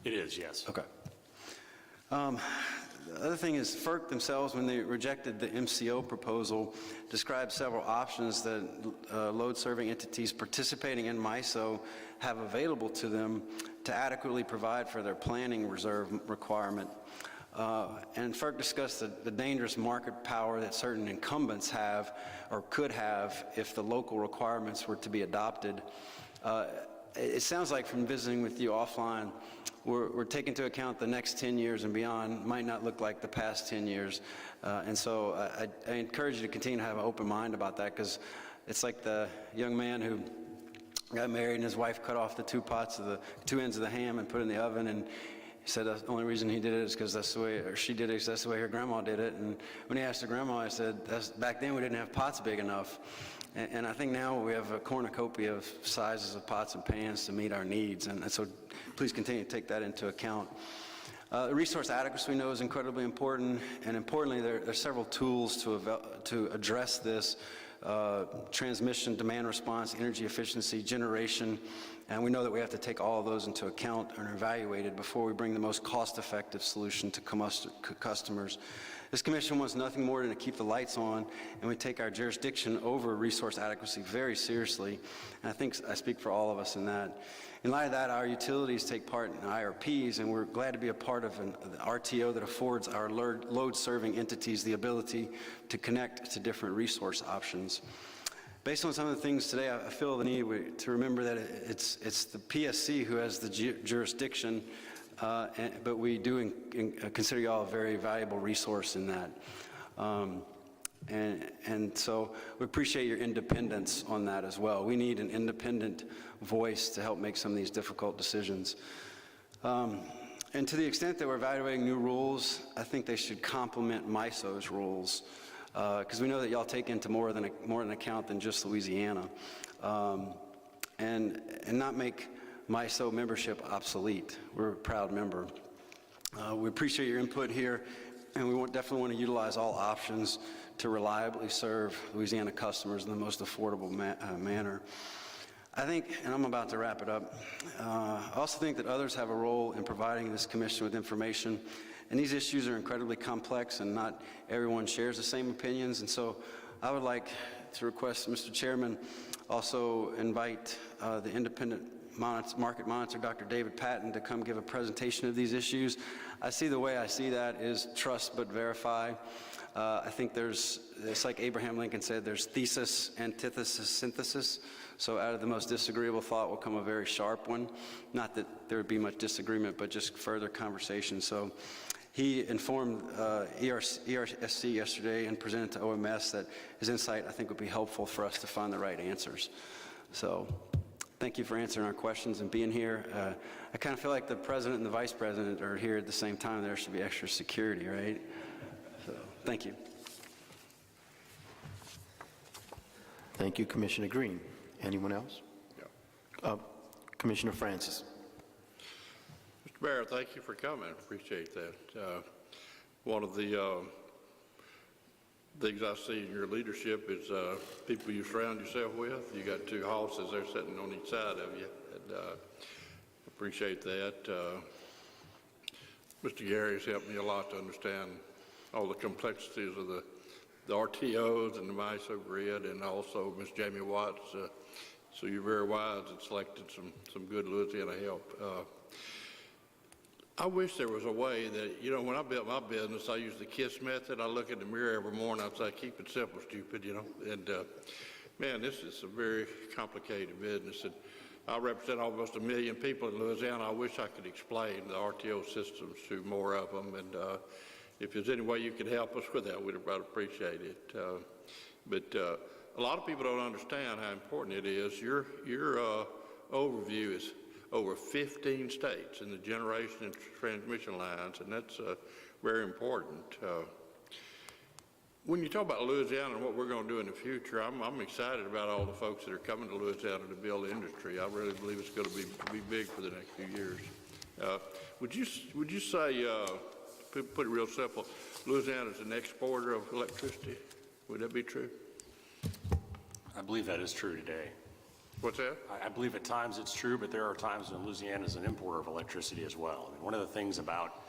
S8: It is, yes.
S7: Okay. The other thing is FERC themselves, when they rejected the MCO proposal, described several options that load-serving entities participating in MISO have available to them to adequately provide for their planning reserve requirement. And FERC discussed the dangerous market power that certain incumbents have or could have if the local requirements were to be adopted. It sounds like from visiting with you offline, we're taking into account the next 10 years and beyond might not look like the past 10 years. And so I encourage you to continue to have an open mind about that, because it's like the young man who got married and his wife cut off the two ends of the ham and put it in the oven, and he said the only reason he did it is because that's the way, or she did it because that's the way her grandma did it. And when he asked her grandma, I said, back then we didn't have pots big enough. And I think now we have a cornucopia of sizes of pots and pans to meet our needs. And so please continue to take that into account. Resource adequacy we know is incredibly important. And importantly, there are several tools to address this. Transmission, demand response, energy efficiency, generation, and we know that we have to take all of those into account and evaluate it before we bring the most cost-effective solution to customers. This commission wants nothing more than to keep the lights on, and we take our jurisdiction over resource adequacy very seriously, and I think I speak for all of us in that. In light of that, our utilities take part in IRPs, and we're glad to be a part of an RTO that affords our load-serving entities the ability to connect to different resource options. Based on some of the things today, I feel the need to remember that it's the PSC who has the jurisdiction, but we do consider you all a very valuable resource in that. And so we appreciate your independence on that as well. We need an independent voice to help make some of these difficult decisions. And to the extent that we're evaluating new rules, I think they should complement MISO's rules, because we know that y'all take into more than an account than just Louisiana, and not make MISO membership obsolete. We're a proud member. We appreciate your input here, and we definitely want to utilize all options to reliably serve Louisiana customers in the most affordable manner. I think, and I'm about to wrap it up, I also think that others have a role in providing this commission with information, and these issues are incredibly complex and not everyone shares the same opinions, and so I would like to request, Mr. Chairman, also invite the independent market monitor, Dr. David Patton, to come give a presentation of these issues. The way I see that is trust but verify. I think it's like Abraham Lincoln said, there's thesis, antithesis, synthesis. So out of the most disagreeable thought will come a very sharp one. Not that there would be much disagreement, but just further conversation. So he informed ERSC yesterday and presented to OMS that his insight, I think, would be helpful for us to find the right answers. So thank you for answering our questions and being here. I kind of feel like the president and the vice president are here at the same time. There should be extra security, right? So thank you.
S4: Thank you, Commissioner Green. Anyone else?
S6: Yeah.
S4: Commissioner Francis.
S6: Mr. Bear, thank you for coming. Appreciate that. One of the things I see in your leadership is people you surround yourself with. You got two horses there sitting on each side of you, and appreciate that. Mr. Gary has helped me a lot to understand all the complexities of the RTOs and the MISO grid, and also Ms. Jamie Watts. So you're very wise and selected some good Louisiana help. I wish there was a way that, when I built my business, I used the KISS method. I look in the mirror every morning, I'd say, keep it simple, stupid, And man, this is a very complicated business. And I represent almost 1 million people in Louisiana. I wish I could explain the RTO systems to more of them. And if there's any way you could help us with that, we'd appreciate it. But a lot of people don't understand how important it is. Your overview is over 15 states in the generation and transmission lines, and that's very important. When you talk about Louisiana and what we're going to do in the future, I'm excited about all the folks that are coming to Louisiana to build industry. I really believe it's going to be big for the next few years. Would you say, put it real simple, Louisiana is an exporter of electricity? Would that be true?
S8: I believe that is true today.
S6: What's that?
S8: I believe at times it's true, but there are times when Louisiana is an importer of electricity as well. I mean, one of the things about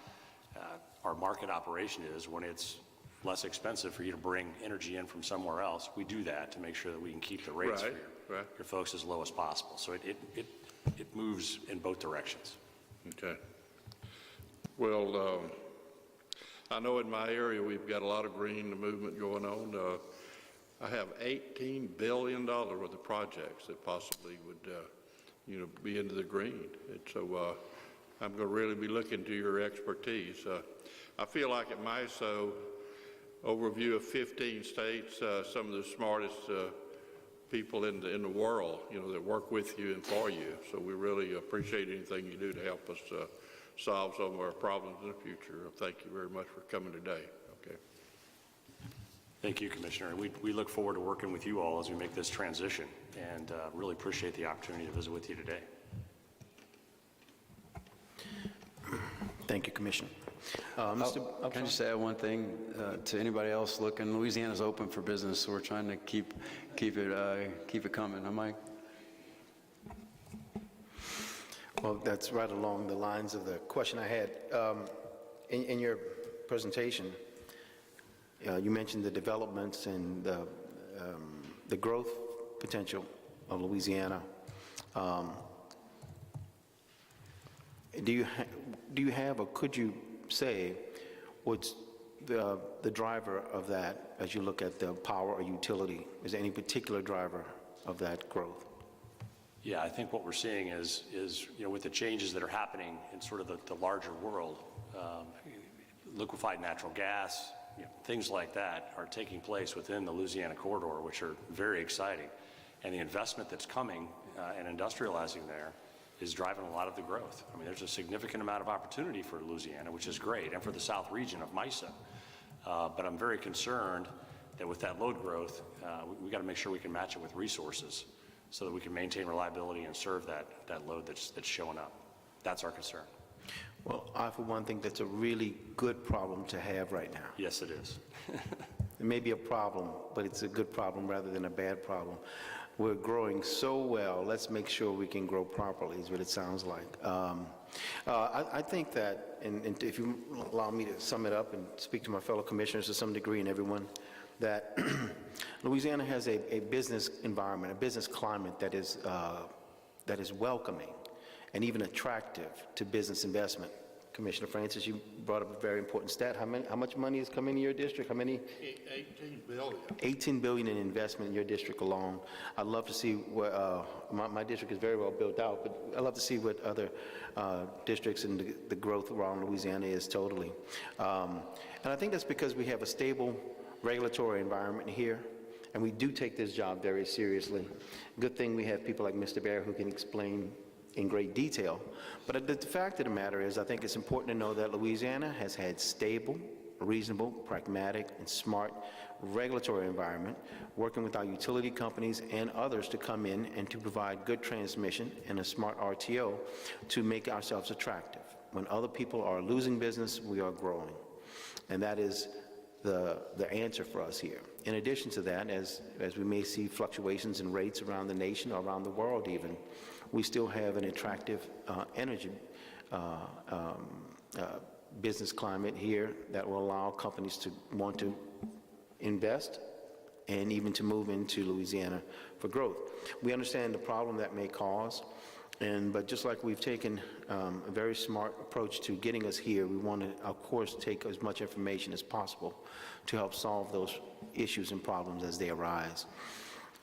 S8: our market operation is when it's less expensive for you to bring energy in from somewhere else, we do that to make sure that we can keep the rates for your folks as low as possible. So it moves in both directions.
S6: Okay. Well, I know in my area we've got a lot of green movement going on. I have $18 billion worth of projects that possibly would, be into the green. And so I'm going to really be looking to your expertise. I feel like at MISO, overview of 15 states, some of the smartest people in the world, that work with you and for you. So we really appreciate anything you do to help us solve some of our problems in the future. Thank you very much for coming today. Okay.
S8: Thank you, Commissioner. We look forward to working with you all as we make this transition, and really appreciate the opportunity to visit with you today.
S4: Thank you, Commissioner.
S7: Can I just add one thing to anybody else looking? Louisiana's open for business, so we're trying to keep it coming. Huh, Mike?
S4: Well, that's right along the lines of the question I had. In your presentation, you mentioned the developments and the growth potential of Louisiana. Do you have, or could you say, what's the driver of that as you look at the power or utility? Is there any particular driver of that growth?
S8: Yeah, I think what we're seeing is with the changes that are happening in sort of the larger world, liquefied natural gas, things like that are taking place within the Louisiana corridor, which are very exciting. And the investment that's coming and industrializing there is driving a lot of the growth. I mean, there's a significant amount of opportunity for Louisiana, which is great, and for the South region of MISO. But I'm very concerned that with that load growth, we got to make sure we can match it with resources so that we can maintain reliability and serve that load that's showing up. That's our concern.
S4: Well, I, for one, think that's a really good problem to have right now.
S8: Yes, it is.
S4: It may be a problem, but it's a good problem rather than a bad problem. We're growing so well, let's make sure we can grow properly, is what it sounds like. I think that, and if you allow me to sum it up and speak to my fellow commissioners to some degree and everyone, that Louisiana has a business environment, a business climate that is welcoming and even attractive to business investment. Commissioner Francis, you brought up a very important stat. How much money is coming to your district? How many?
S6: 18 billion.
S4: 18 billion in investment in your district alone. I'd love to see where, my district is very well built out, but I'd love to see what other districts and the growth around Louisiana is totally. And I think that's because we have a stable regulatory environment here, and we do take this job very seriously. Good thing we have people like Mr. Bear who can explain in great detail. But the fact of the matter is, I think it's important to know that Louisiana has had stable, reasonable, pragmatic, and smart regulatory environment, working with our utility companies and others to come in and to provide good transmission and a smart RTO to make ourselves attractive. When other people are losing business, we are growing. And that is the answer for us here. In addition to that, as we may see fluctuations in rates around the nation or around the world even, we still have an attractive energy business climate here that will allow companies to want to invest and even to move into Louisiana for growth. We understand the problem that may cause, but just like we've taken a very smart approach to getting us here, we want to, of course, take as much information as possible to help solve those issues and problems as they arise.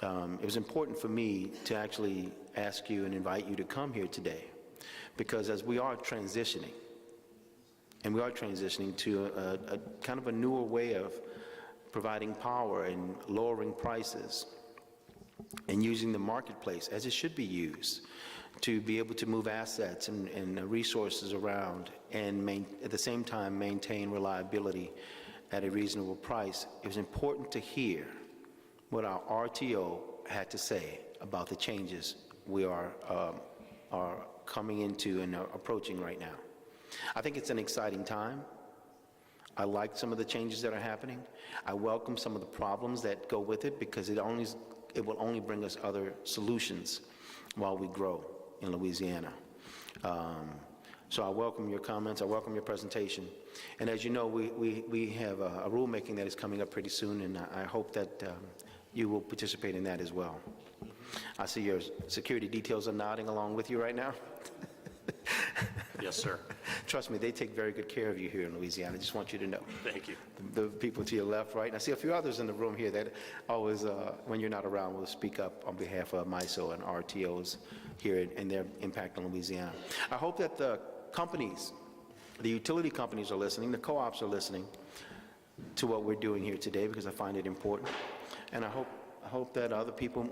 S4: It was important for me to actually ask you and invite you to come here today, because as we are transitioning, and we are transitioning to a kind of a newer way of providing power and lowering prices and using the marketplace as it should be used to be able to move assets and resources around and at the same time maintain reliability at a reasonable price. It was important to hear what our RTO had to say about the changes we are coming into and are approaching right now. I think it's an exciting time. I like some of the changes that are happening. I welcome some of the problems that go with it, because it will only bring us other solutions while we grow in Louisiana. So I welcome your comments. I welcome your presentation. And as you know, we have a rulemaking that is coming up pretty soon, and I hope that you will participate in that as well. I see your security details are nodding along with you right now.
S8: Yes, sir.
S4: Trust me, they take very good care of you here in Louisiana. I just want you to know.
S8: Thank you.
S4: The people to your left, right, and I see a few others in the room here that always, when you're not around, will speak up on behalf of MISO and RTOs here and their impact on Louisiana. I hope that the companies, the utility companies are listening, the co-ops are listening to what we're doing here today, because I find it important. And I hope that other people,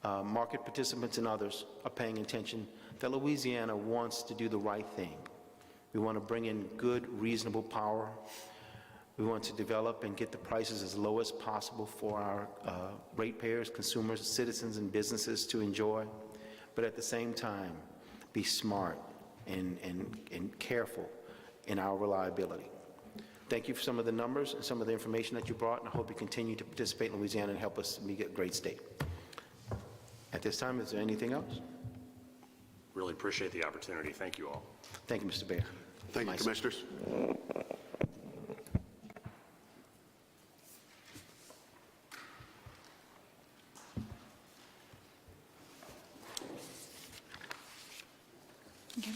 S4: market participants and others, are paying attention that Louisiana wants to do the right thing. We want to bring in good, reasonable power. We want to develop and get the prices as low as possible for our ratepayers, consumers, citizens, and businesses to enjoy, but at the same time, be smart and careful in our reliability. Thank you for some of the numbers and some of the information that you brought, and I hope you continue to participate in Louisiana and help us be a great state. At this time, is there anything else?
S8: Really appreciate the opportunity. Thank you all.
S4: Thank you, Mr. Baer.
S9: Thank you, Commissioners.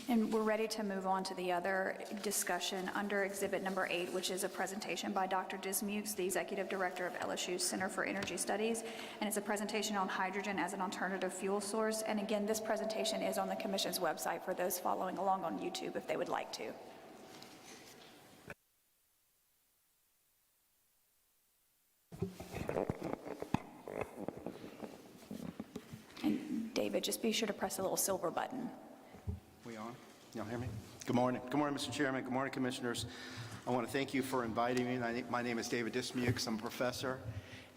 S3: And we're ready to move on to the other discussion under Exhibit number 8, which is a presentation by Dr. Dismukes, the Executive Director of LSU's Center for Energy Studies, and it's a presentation on hydrogen as an alternative fuel source. And again, this presentation is on the Commission's website for those following along on YouTube if they would like to. And David, just be sure to press the little silver button.
S10: We on? Y'all hear me? Good morning. Good morning, Mr. Chairman. Good morning, Commissioners. I want to thank you for inviting me. My name is David Dismukes. I'm a professor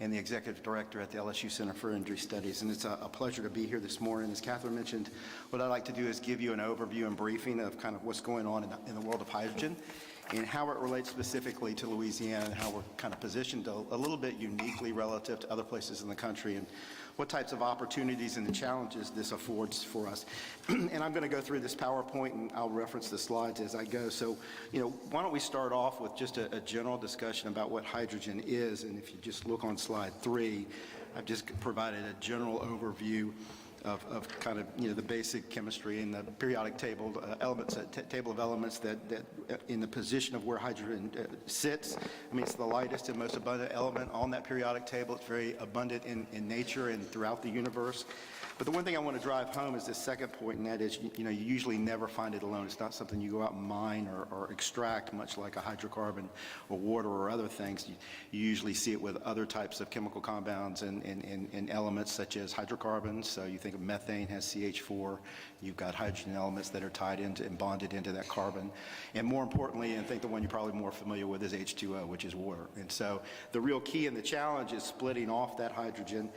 S10: and the Executive Director at the LSU Center for Energy Studies, and it's a pleasure to be here this morning. As Catherine mentioned, what I'd like to do is give you an overview and briefing of kind of what's going on in the world of hydrogen and how it relates specifically to Louisiana and how we're kind of positioned a little bit uniquely relative to other places in the country, and what types of opportunities and the challenges this affords for us. And I'm going to go through this PowerPoint, and I'll reference the slides as I go. So, why don't we start off with just a general discussion about what hydrogen is, and if you just look on slide 3, I've just provided a general overview of kind of, the basic chemistry and the periodic table elements, table of elements that in the position of where hydrogen sits. I mean, it's the lightest and most abundant element on that periodic table. It's very abundant in nature and throughout the universe. But the one thing I want to drive home is this second point, and that is, you usually never find it alone. It's not something you go out and mine or extract, much like a hydrocarbon or water or other things. You usually see it with other types of chemical compounds and elements such as hydrocarbons. So you think of methane has CH4. You've got hydrogen elements that are tied into and bonded into that carbon. And more importantly, and I think the one you're probably more familiar with is H2O, which is water. And so the real key and the challenge is splitting off that hydrogen,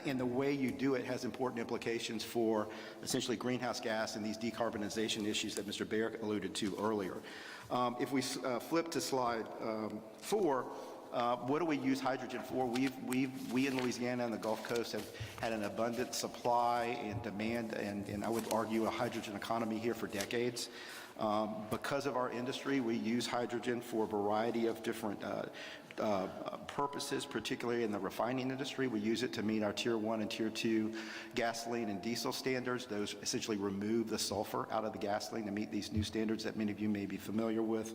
S10: and the way you do it has important implications for essentially greenhouse gas and these decarbonization issues that Mr. Baer alluded to earlier. If we flip to slide 4, what do we use hydrogen for? We in Louisiana and the Gulf Coast have had an abundant supply and demand, and I would argue a hydrogen economy here for decades. Because of our industry, we use hydrogen for a variety of different purposes, particularly in the refining industry. We use it to meet our Tier 1 and Tier 2 gasoline and diesel standards. Those essentially remove the sulfur out of the gasoline to meet these new standards that many of you may be familiar with.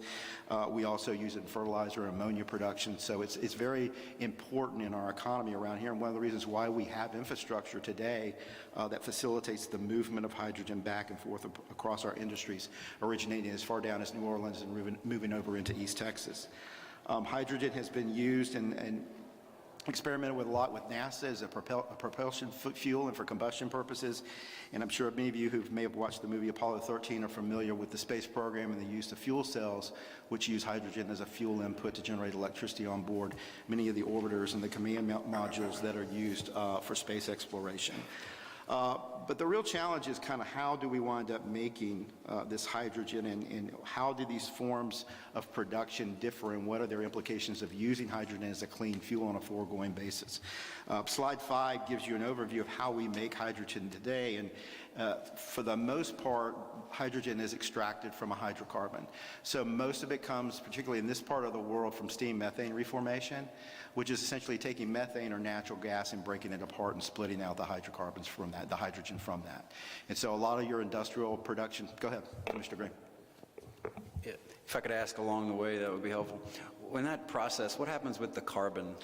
S10: We also use it in fertilizer and ammonia production. So it's very important in our economy around here, and one of the reasons why we have infrastructure today that facilitates the movement of hydrogen back and forth across our industries, originating as far down as New Orleans and moving over into East Texas. Hydrogen has been used and experimented with a lot with NASA as a propulsion fuel and for combustion purposes. And I'm sure many of you who may have watched the movie Apollo 13 are familiar with the space program and the use of fuel cells, which use hydrogen as a fuel input to generate electricity on board many of the orbiters and the command modules that are used for space exploration. But the real challenge is kind of how do we wind up making this hydrogen, and how do these forms of production differ, and what are their implications of using hydrogen as a clean fuel on a foregoing basis. Slide 5 gives you an overview of how we make hydrogen today, and for the most part, hydrogen is extracted from a hydrocarbon. So most of it comes, particularly in this part of the world, from steam methane reformation, which is essentially taking methane or natural gas and breaking it apart and splitting out the hydrocarbons from that, the hydrogen from that. And so a lot of your industrial production, go ahead, Mr. Green.
S7: Yeah, if I could ask along the way, that would be helpful. When that process, what happens with the carbon?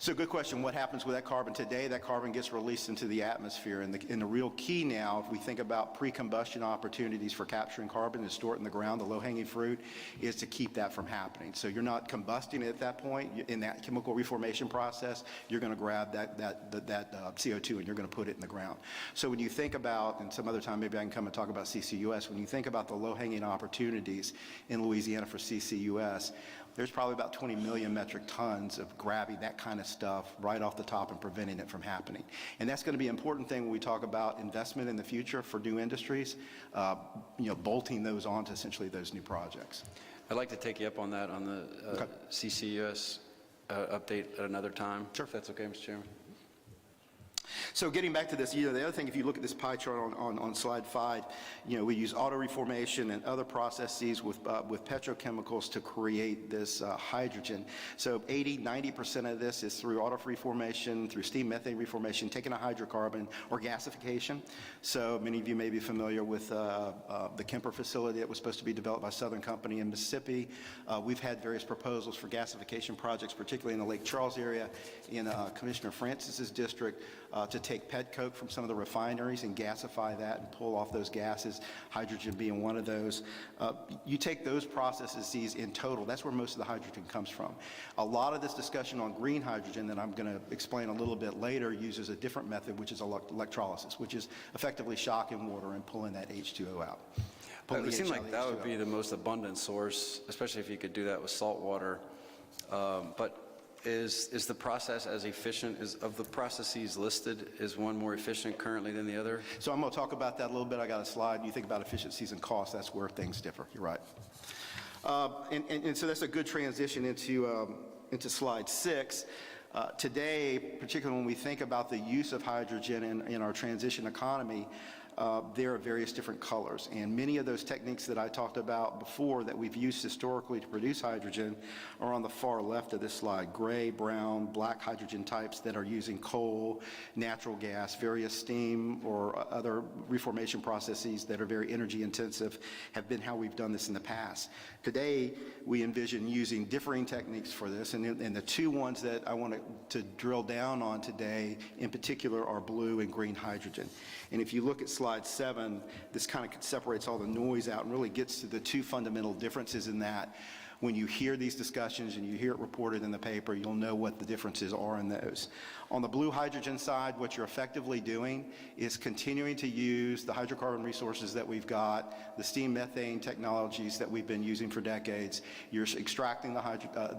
S10: So good question. What happens with that carbon today? That carbon gets released into the atmosphere. And the real key now, if we think about pre-combustion opportunities for capturing carbon and store it in the ground, the low-hanging fruit, is to keep that from happening. So you're not combusting it at that point. In that chemical reformation process, you're going to grab that CO2 and you're going to put it in the ground. So when you think about, and some other time maybe I can come and talk about CCUS, when you think about the low-hanging opportunities in Louisiana for CCUS, there's probably about 20 million metric tons of grabbing that kind of stuff right off the top and preventing it from happening. And that's going to be an important thing when we talk about investment in the future for new industries, bolting those onto essentially those new projects.
S7: I'd like to take you up on that on the
S10: Okay.
S7: CCUS update at another time.
S10: Sure.
S7: If that's okay, Mr. Chairman.
S10: So getting back to this, the other thing, if you look at this pie chart on slide 5, we use auto reformation and other processes with petrochemicals to create this hydrogen. So 80–90% of this is through auto reformation, through steam methane reformation, taking a hydrocarbon or gasification. So many of you may be familiar with the Kemper facility that was supposed to be developed by Southern Company in Mississippi. We've had various proposals for gasification projects, particularly in the Lake Charles area, in Commissioner Francis's district, to take pet coke from some of the refineries and gasify that and pull off those gases, hydrogen being one of those. You take those processes in total, that's where most of the hydrogen comes from. A lot of this discussion on green hydrogen that I'm going to explain a little bit later uses a different method, which is electrolysis, which is effectively shocking water and pulling that H2O out.
S7: It would seem like that would be the most abundant source, especially if you could do that with salt water. But is the process as efficient? Of the processes listed, is one more efficient currently than the other?
S10: So I'm going to talk about that a little bit. I got a slide. You think about efficiencies and costs, that's where things differ. You're right. And so that's a good transition into slide 6. Today, particularly when we think about the use of hydrogen in our transition economy, there are various different colors. And many of those techniques that I talked about before that we've used historically to produce hydrogen are on the far left of this slide. Gray, brown, black hydrogen types that are using coal, natural gas, various steam or other reformation processes that are very energy intensive have been how we've done this in the past. Today, we envision using differing techniques for this, and the two ones that I want to drill down on today in particular are blue and green hydrogen. And if you look at slide 7, this kind of separates all the noise out and really gets to the two fundamental differences in that. When you hear these discussions and you hear it reported in the paper, you'll know what the differences are in those. On the blue hydrogen side, what you're effectively doing is continuing to use the hydrocarbon resources that we've got, the steam methane technologies that we've been using for decades. You're extracting the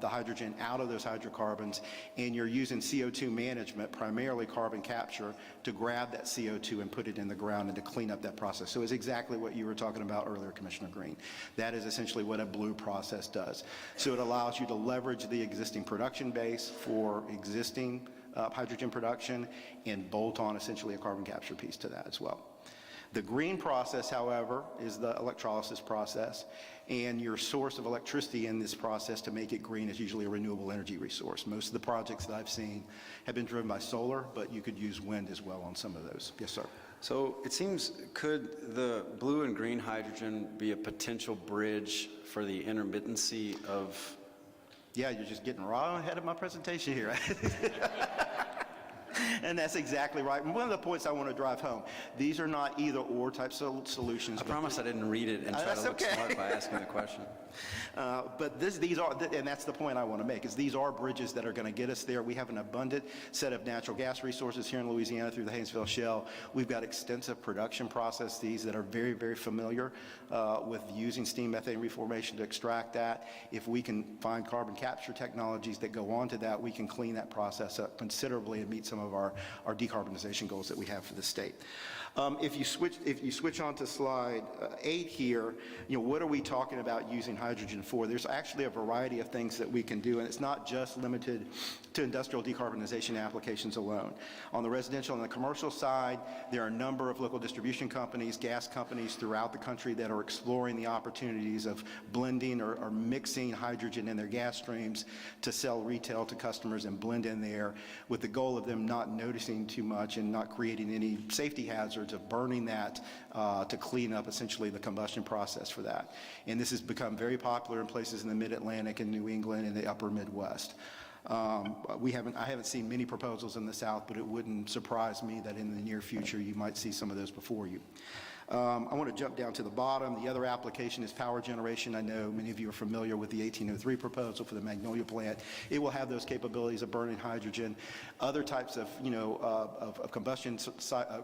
S10: hydrogen out of those hydrocarbons, and you're using CO2 management, primarily carbon capture, to grab that CO2 and put it in the ground and to clean up that process. So it's exactly what you were talking about earlier, Commissioner Green. That is essentially what a blue process does. So it allows you to leverage the existing production base for existing hydrogen production and bolt on essentially a carbon capture piece to that as well. The green process, however, is the electrolysis process, and your source of electricity in this process to make it green is usually a renewable energy resource. Most of the projects that I've seen have been driven by solar, but you could use wind as well on some of those. Yes, sir.
S7: So it seems, could the blue and green hydrogen be a potential bridge for the intermittency of...
S10: Yeah, you're just getting right ahead of my presentation here. And that's exactly right. And one of the points I want to drive home, these are not either or types of solutions.
S7: I promise I didn't read it and try to look smart by asking the question.
S10: But these are, and that's the point I want to make, is these are bridges that are going to get us there. We have an abundant set of natural gas resources here in Louisiana through the Haynesville Shale. We've got extensive production processes that are very, very familiar with using steam methane reformation to extract that. If we can find carbon capture technologies that go on to that, we can clean that process up considerably and meet some of our decarbonization goals that we have for the state. If you switch on to slide 8 here, what are we talking about using hydrogen for? There's actually a variety of things that we can do, and it's not just limited to industrial decarbonization applications alone. On the residential and the commercial side, there are a number of local distribution companies, gas companies throughout the country that are exploring the opportunities of blending or mixing hydrogen in their gas streams to sell retail to customers and blend in there with the goal of them not noticing too much and not creating any safety hazards of burning that to clean up essentially the combustion process for that. And this has become very popular in places in the Mid-Atlantic and New England and the upper Midwest. I haven't seen many proposals in the South, but it wouldn't surprise me that in the near future you might see some of those before you. I want to jump down to the bottom. The other application is power generation. I know many of you are familiar with the 1803 proposal for the Magnolia plant. It will have those capabilities of burning hydrogen. Other types of, of combustion,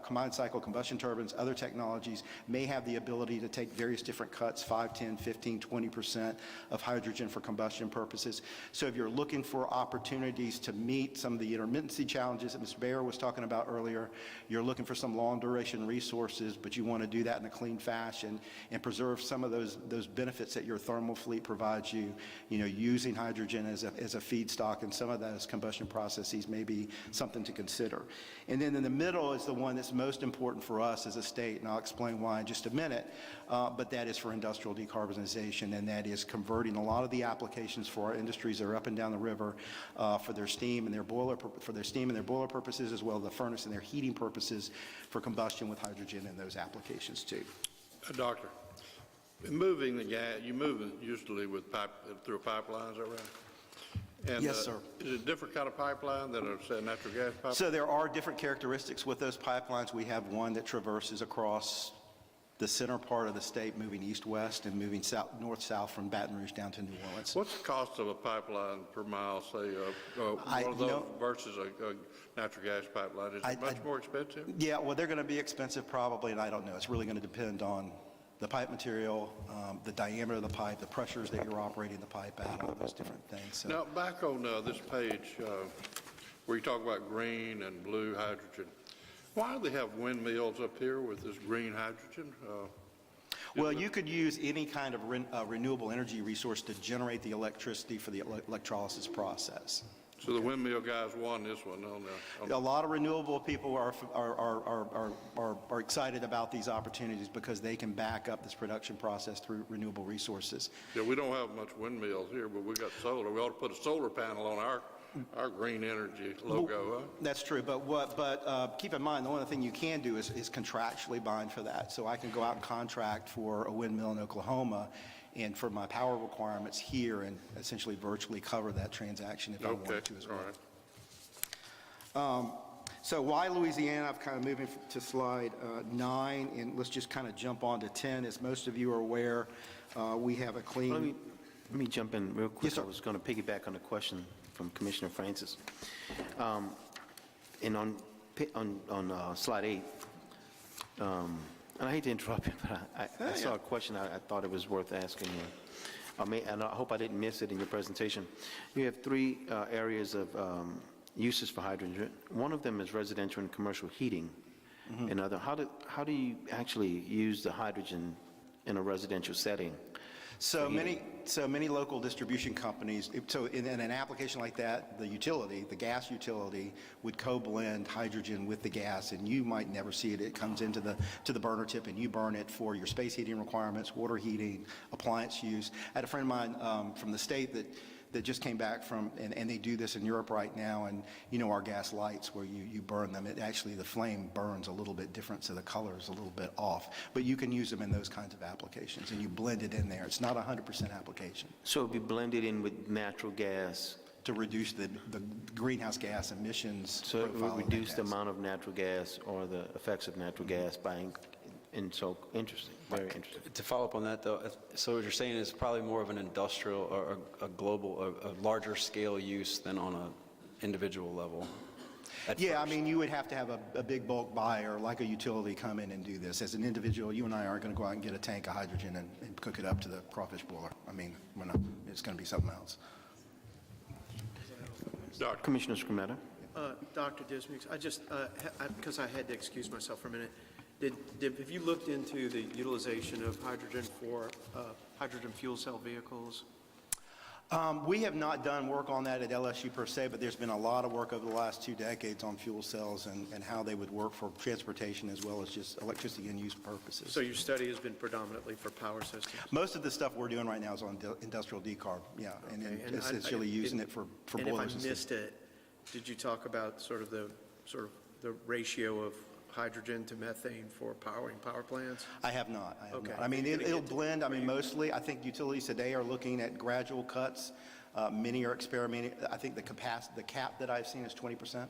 S10: combined cycle combustion turbines, other technologies may have the ability to take various different cuts, 5, 10, 15, 20% of hydrogen for combustion purposes. So if you're looking for opportunities to meet some of the intermittency challenges that Mr. Baer was talking about earlier, you're looking for some long duration resources, but you want to do that in a clean fashion and preserve some of those benefits that your thermal fleet provides you, using hydrogen as a feedstock, and some of those combustion processes may be something to consider. And then in the middle is the one that's most important for us as a state, and I'll explain why in just a minute, but that is for industrial decarbonization, and that is converting a lot of the applications for our industries that are up and down the river for their steam and their boiler purposes, as well as the furnace and their heating purposes for combustion with hydrogen in those applications too.
S6: Doctor, moving the gas, you move it usually with through a pipeline, is that right? And,
S10: yes, sir.
S6: Is it a different kind of pipeline than a, say, natural gas pipeline?
S10: So there are different characteristics with those pipelines. We have one that traverses across the center part of the state, moving east-west and moving north-south from Baton Rouge down to New Orleans.
S6: What's the cost of a pipeline per mile, say, one of those versus a natural gas pipeline? Is it much more expensive?
S10: Yeah, well, they're going to be expensive probably, and I don't know. It's really going to depend on the pipe material, the diameter of the pipe, the pressures that you're operating the pipe at, all those different things. So.
S6: Now, back on this page where you talk about green and blue hydrogen, why do they have windmills up here with this green hydrogen?
S10: Well, you could use any kind of renewable energy resource to generate the electricity for the electrolysis process.
S6: So the windmill guys won this one on
S10: A lot of renewable people are excited about these opportunities because they can back up this production process through renewable resources.
S6: Yeah, we don't have much windmills here, but we got solar. We ought to put a solar panel on our green energy logo, huh?
S10: That's true, but keep in mind, the only thing you can do is contractually bind for that. So I can go out and contract for a windmill in Oklahoma and for my power requirements here and essentially virtually cover that transaction if I wanted to as well.
S6: All right.
S10: So why Louisiana? I'm kind of moving to slide 9, and let's just kind of jump on to 10. As most of you are aware, we have a clean...
S4: Let me jump in real quick.
S10: Yes, sir.
S4: I was going to piggyback on a question from Commissioner Francis. And on slide 8, and I hate to interrupt you, but I saw a question I thought it was worth asking you. And I hope I didn't miss it in your presentation. You have 3 areas of uses for hydrogen. One of them is residential and commercial heating. And how do you actually use the hydrogen in a residential setting?
S10: So many local distribution companies, so in an application like that, the gas utility would co-blend hydrogen with the gas, and you might never see it. It comes into the burner tip, and you burn it for your space heating requirements, water heating, appliance use. I had a friend of mine from the state that just came back from, and they do this in Europe right now, and our gas lights where you burn them, the flame burns a little bit different, so the color is a little bit off. But you can use them in those kinds of applications, and you blend it in there. It's not 100% application.
S4: So it would be blended in with natural gas?
S10: To reduce the greenhouse gas emissions.
S4: So it would reduce the amount of natural gas or the effects of natural gas by... And so, interesting, very interesting.
S7: To follow up on that, though, so what you're saying is probably more of an industrial or a global, a larger scale use than on an individual level?
S10: Yeah, I mean, you would have to have a big bulk buyer like a utility come in and do this. As an individual, you and I aren't going to go out and get a tank of hydrogen and cook it up to the crawfish boiler. I mean, it's going to be something else.
S4: Commissioner Scrimetta.
S5: Dr. Dismukes, I just, because I had to excuse myself for a minute, have you looked into the utilization of hydrogen for hydrogen fuel cell vehicles?
S10: We have not done work on that at LSU per se, but there's been a lot of work over the last 2 decades on fuel cells and how they would work for transportation as well as just electricity and use purposes.
S5: So your study has been predominantly for power systems?
S10: Most of the stuff we're doing right now is on industrial decarb, yeah, and essentially using it for boilers.
S5: And if I missed it, did you talk about sort of the ratio of hydrogen to methane for powering power plants?
S10: I have not.
S5: Okay.
S10: I mean, it'll blend. I mean, mostly, I think utilities today are looking at gradual cuts Many are experimenting. I think the cap that I've seen is 20%.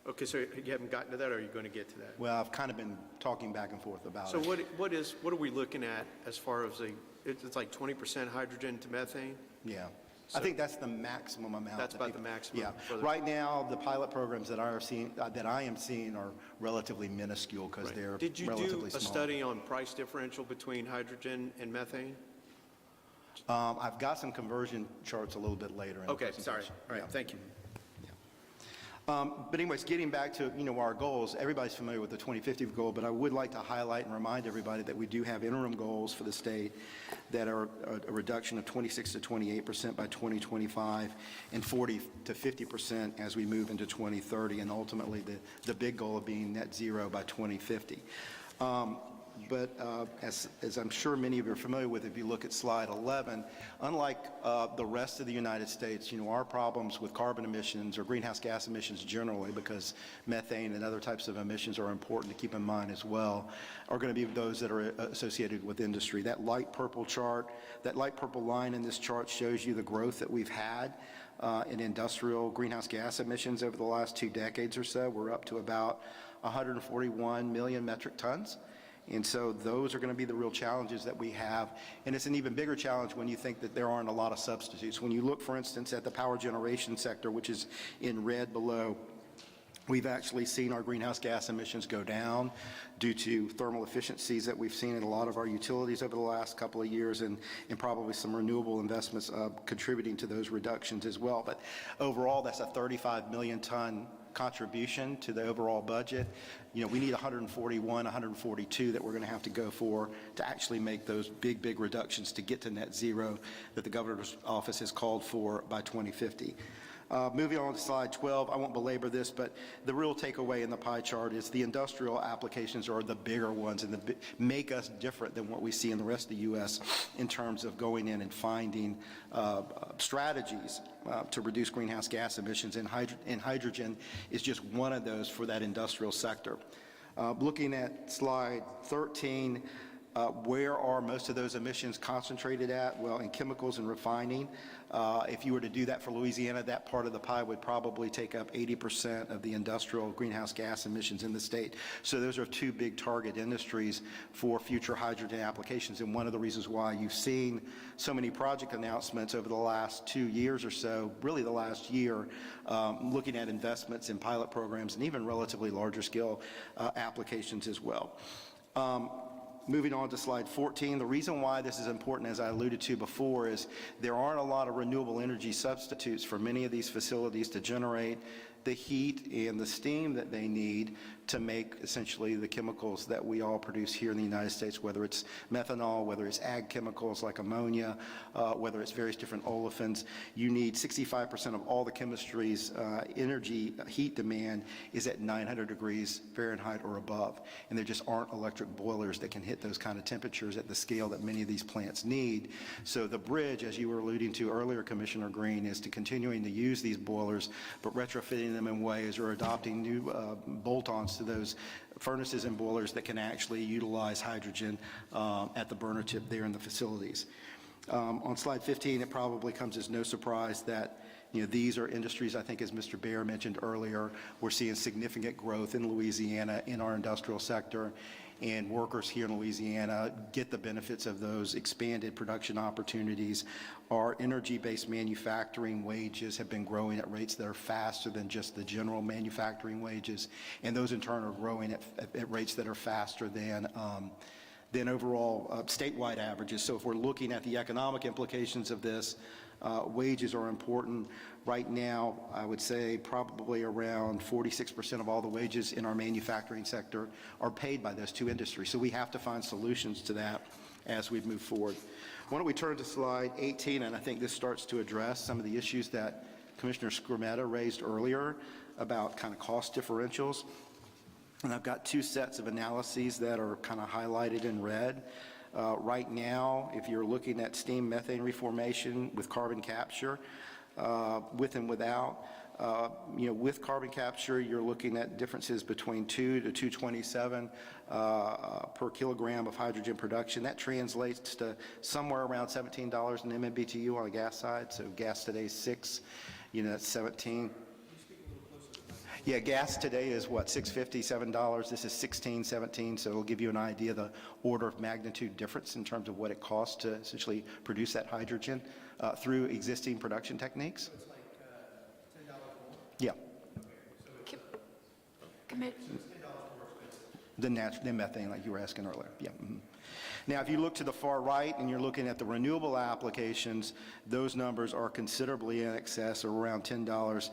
S5: Okay, so you haven't gotten to that, or are you going to get to that?
S10: Well, I've kind of been talking back and forth about
S5: So
S10: it.
S5: what are we looking at as far as it's like 20% hydrogen to methane?
S10: Yeah.
S5: So-
S10: I think that's the maximum amount.
S5: That's
S10: that
S5: about
S10: people-
S5: the maximum
S10: Yeah.
S5: for the-
S10: Right now, the pilot programs that I am seeing are relatively minuscule because
S5: Right.
S10: they're
S5: Did you
S10: relatively
S5: do a
S10: small.
S5: study on price differential between hydrogen and methane?
S10: I've got some conversion charts a little bit later in the
S5: Okay, sorry.
S10: presentation.
S5: All right,
S10: Yeah.
S5: thank you.
S10: But anyways, getting back to, our goals, everybody's familiar with the 2050 goal, but I would like to highlight and remind everybody that we do have interim goals for the state that are a reduction of 26 to 28% by 2025 and 40 to 50% as we move into 2030, and ultimately the big goal of being net zero by 2050. But as I'm sure many of you are familiar with, if you look at slide 11, unlike the rest of the United States, our problems with carbon emissions or greenhouse gas emissions generally, because methane and other types of emissions are important to keep in mind as well, are going to be those that are associated with industry. That light purple chart, that light purple line in this chart shows you the growth that we've had in industrial greenhouse gas emissions over the last 2 decades or so. We're up to about 141 million metric tons. And so those are going to be the real challenges that we have. And it's an even bigger challenge when you think that there aren't a lot of substitutes. When you look, for instance, at the power generation sector, which is in red below, we've actually seen our greenhouse gas emissions go down due to thermal efficiencies that we've seen in a lot of our utilities over the last couple of years, and probably some renewable investments contributing to those reductions as well. But overall, that's a 35 million ton contribution to the overall budget. We need 141, 142 that we're going to have to go for to actually make those big reductions to get to net zero that the governor's office has called for by 2050. Moving on to slide 12, I won't belabor this, but the real takeaway in the pie chart is the industrial applications are the bigger ones and make us different than what we see in the rest of the U.S. in terms of going in and finding strategies to reduce greenhouse gas emissions, and hydrogen is just one of those for that industrial sector. Looking at slide 13, where are most of those emissions concentrated at? Well, in chemicals and refining. If you were to do that for Louisiana, that part of the pie would probably take up 80% of the industrial greenhouse gas emissions in the state. So those are 2 big target industries for future hydrogen applications, and one of the reasons why you've seen so many project announcements over the last 2 years or so, really the last year, looking at investments in pilot programs and even relatively larger scale applications as well. Moving on to slide 14, the reason why this is important, as I alluded to before, is there aren't a lot of renewable energy substitutes for many of these facilities to generate the heat and the steam that they need to make essentially the chemicals that we all produce here in the United States, whether it's methanol, whether it's ag chemicals like ammonia, whether it's various different olefins. You need 65% of all the chemistry's energy heat demand is at 900 degrees Fahrenheit or above, and there just aren't electric boilers that can hit those kind of temperatures at the scale that many of these plants need. So the bridge, as you were alluding to earlier, Commissioner Green, is to continuing to use these boilers, but retrofitting them in ways or adopting new bolt-ons to those furnaces and boilers that can actually utilize hydrogen at the burner tip there in the facilities. On slide 15, it probably comes as no surprise that these are industries, I think, as Mr. Baer mentioned earlier, we're seeing significant growth in Louisiana in our industrial sector, and workers here in Louisiana get the benefits of those expanded production opportunities. Our energy-based manufacturing wages have been growing at rates that are faster than just the general manufacturing wages, and those in turn are growing at rates that are faster than overall statewide averages. So if we're looking at the economic implications of this, wages are important. Right now, I would say probably around 46% of all the wages in our manufacturing sector are paid by those 2 industries. So we have to find solutions to that as we move forward. Why don't we turn to slide 18, and I think this starts to address some of the issues that Commissioner Skrmetta raised earlier about kind of cost differentials. And I've got 2 sets of analyses that are kind of highlighted in red. Right now, if you're looking at steam methane reformation with carbon capture, with and without. With carbon capture, you're looking at differences between 2 to 227 per kilogram of hydrogen production. That translates to somewhere around $17 an MMBTU on the gas side. So gas today is 6, that's 17. Yeah, gas today is what, $6.50, $7. This is 16, 17, so it'll give you an idea of the order of magnitude difference in terms of what it costs to essentially produce that hydrogen through existing production techniques. So it's like $10 more? Yeah. Than methane, like you were asking earlier. Yeah. Mm-hmm. Now, if you look to the far right and you're looking at the renewable applications, those numbers are considerably in excess, or around $10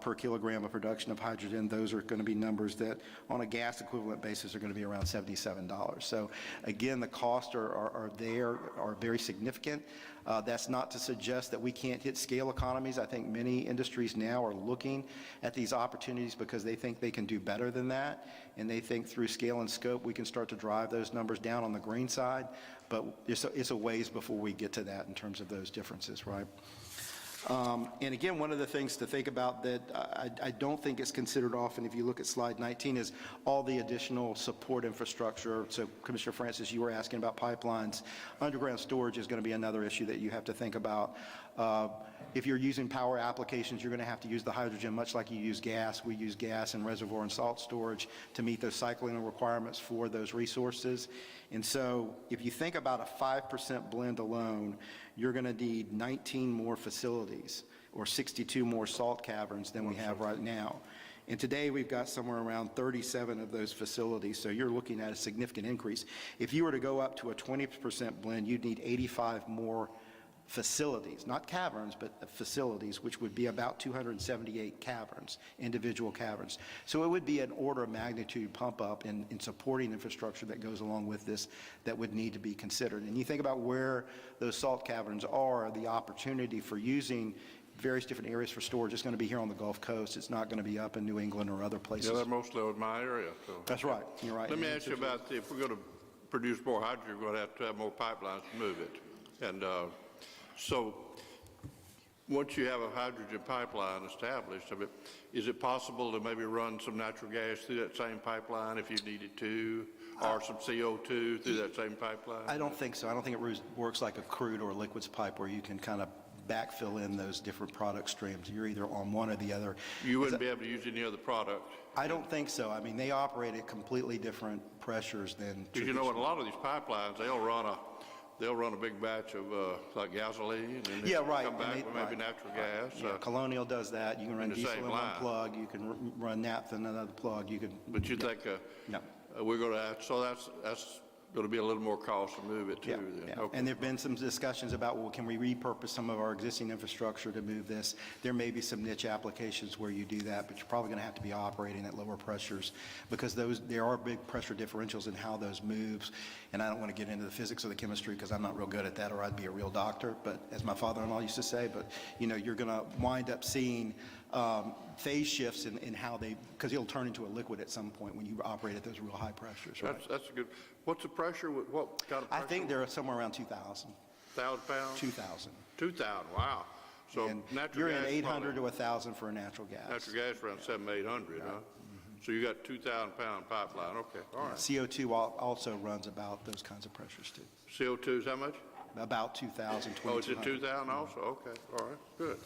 S10: per kilogram of production of hydrogen. Those are going to be numbers that, on a gas equivalent basis, are going to be around $77. So, again, the costs are very significant. That's not to suggest that we can't hit scale economies. I think many industries now are looking at these opportunities because they think they can do better than that, and they think through scale and scope we can start to drive those numbers down on the green side, but it's a ways before we get to that in terms of those differences, right? And again, one of the things to think about that I don't think is considered often, if you look at slide 19, is all the additional support infrastructure. So, Commissioner Francis, you were asking about pipelines. Underground storage is going to be another issue that you have to think about. If you're using power applications, you're going to have to use the hydrogen much like you use gas. We use gas and reservoir and salt storage to meet those cycling requirements for those resources. And so if you think about a 5% blend alone, you're going to need 19 more facilities or 62 more salt caverns than we have right now. And today we've got somewhere around 37 of those facilities, so you're looking at a significant increase. If you were to go up to a 20% blend, you'd need 85 more facilities, not caverns, but facilities, which would be about 278 caverns, individual caverns. So it would be an order of magnitude pump up in supporting infrastructure that goes along with this that would need to be considered. And you think about where those salt caverns are, the opportunity for using various different areas for storage is going to be here on the Gulf Coast. It's not going to be up in New England or other places.
S6: Yeah, that mostly was my area. So.
S10: That's right. You're right.
S6: Let me ask you about, if we're going to produce more hydrogen, we're going to have more pipelines to move it. And so once you have a hydrogen pipeline established, is it possible to maybe run some natural gas through that same pipeline if you needed to, or some CO2 through that same pipeline?
S10: I don't think so. I don't think it works like a crude or liquids pipe where you can kind of backfill in those different product streams. You're either on one or the other.
S6: You wouldn't be able to use any other product?
S10: I don't think so. I mean, they operate at completely different pressures than
S6: because you know, in a lot of these pipelines, they'll run a big batch of like gasoline, and then come back with maybe natural gas.
S10: Yeah, Colonial does that. You can run diesel in one plug. You can run naphtha in another plug. You can.
S6: But you think we're going to? So that's going to be a little more cost to move it too.
S10: Yeah,
S6: then.
S10: yeah.
S6: Okay.
S10: And there've been some discussions about, well, can we repurpose some of our existing infrastructure to move this? There may be some niche applications where you do that, but you're probably going to have to be operating at lower pressures because there are big pressure differentials in how those moves. And I don't want to get into the physics or the chemistry because I'm not real good at that, or I'd be a real doctor. But as my father-in-law used to say, but you're going to wind up seeing phase shifts in how because it'll turn into a liquid at some point when you operate at those real high pressures. Right?
S6: That's a good. What's the pressure? What kind of pressure?
S10: I think they're somewhere around 2,000.
S6: 1,000 pounds?
S10: 2,000.
S6: 2,000, wow. So
S10: and
S6: natural
S10: you're
S6: gas.
S10: in 800 to 1,000 for a natural gas.
S6: Natural gas around 700, 800, huh? Mm-hmm. So you got 2,000-pound pipeline. Okay, all right.
S10: CO2 also runs about those kinds of pressures too.
S6: CO2 is how much?
S10: About 2,000, 2,200.
S6: Oh, is it 2,000 also? Okay, all right, good.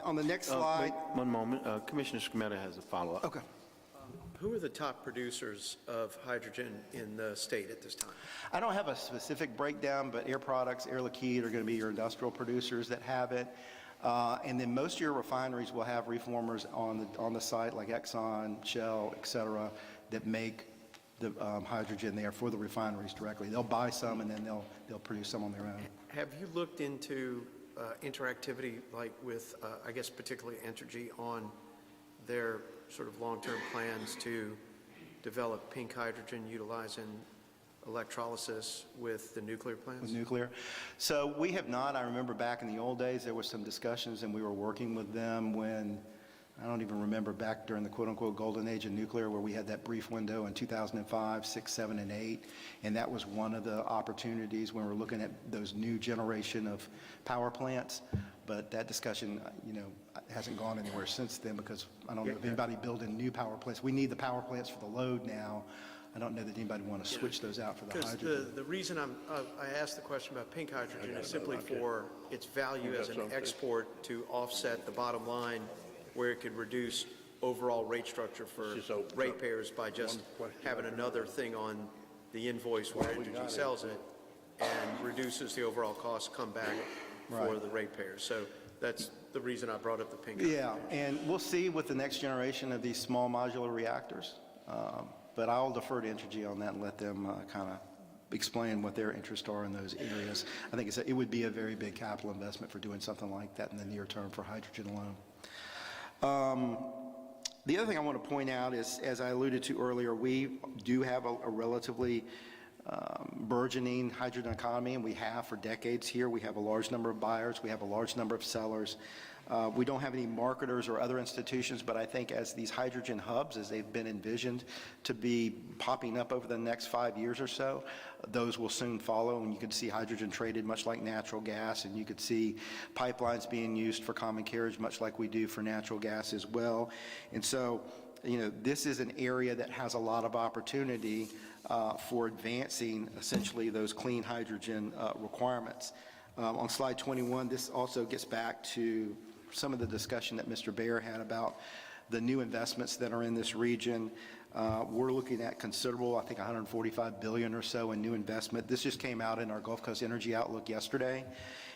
S10: On the next slide.
S4: One moment. Commissioner Scametta has a follow-up.
S10: Okay.
S5: Who are the top producers of hydrogen in the state at this time?
S10: I don't have a specific breakdown, but Air Products, Air Liquide are going to be your industrial producers that have it. And then most of your refineries will have reformers on the site, like Exxon, Shell, et cetera, that make the hydrogen there for the refineries directly. They'll buy some and then they'll produce some on their own.
S5: Have you looked into interactivity, like with, I guess, particularly Entergy, on their sort of long-term plans to develop pink hydrogen utilizing electrolysis with the nuclear plants?
S10: With nuclear. So we have not. I remember back in the old days there were some discussions and we were working with them when, I don't even remember, back during the quote-unquote golden age of nuclear where we had that brief window in 2005, 6, 7, and 8. And that was one of the opportunities when we're looking at those new generation of power plants. but that discussion, hasn't gone anywhere since then because I don't know if anybody building new power plants. We need the power plants for the load now. I don't know that anybody want to switch those out for the
S5: Because
S10: hydrogen.
S5: the reason I asked the question about pink hydrogen is simply for its value as an export to offset the bottom line where it could reduce overall rate structure for ratepayers by just having another thing on the invoice where Entergy sells it and reduces the overall cost come back for the ratepayers. So that's the reason I brought up the pink hydrogen.
S10: Yeah, and we'll see with the next generation of these small modular reactors. But I'll defer to Entergy on that and let them kind of explain what their interests are in those areas. I think it would be a very big capital investment for doing something like that in the near term for hydrogen alone. The other thing I want to point out is, as I alluded to earlier, we do have a relatively burgeoning hydrogen economy, and we have for decades here. We have a large number of buyers. We have a large number of sellers. We don't have any marketers or other institutions, but I think as these hydrogen hubs, as they've been envisioned to be popping up over the next 5 years or so, those will soon follow, and you could see hydrogen traded much like natural gas, and you could see pipelines being used for common carriage much like we do for natural gas as well. And so, this is an area that has a lot of opportunity for advancing essentially those clean hydrogen requirements. On slide 21, this also gets back to some of the discussion that Mr. Baer had about the new investments that are in this region. We're looking at considerable, I think $145 billion or so in new investment. This just came out in our Gulf Coast Energy Outlook yesterday.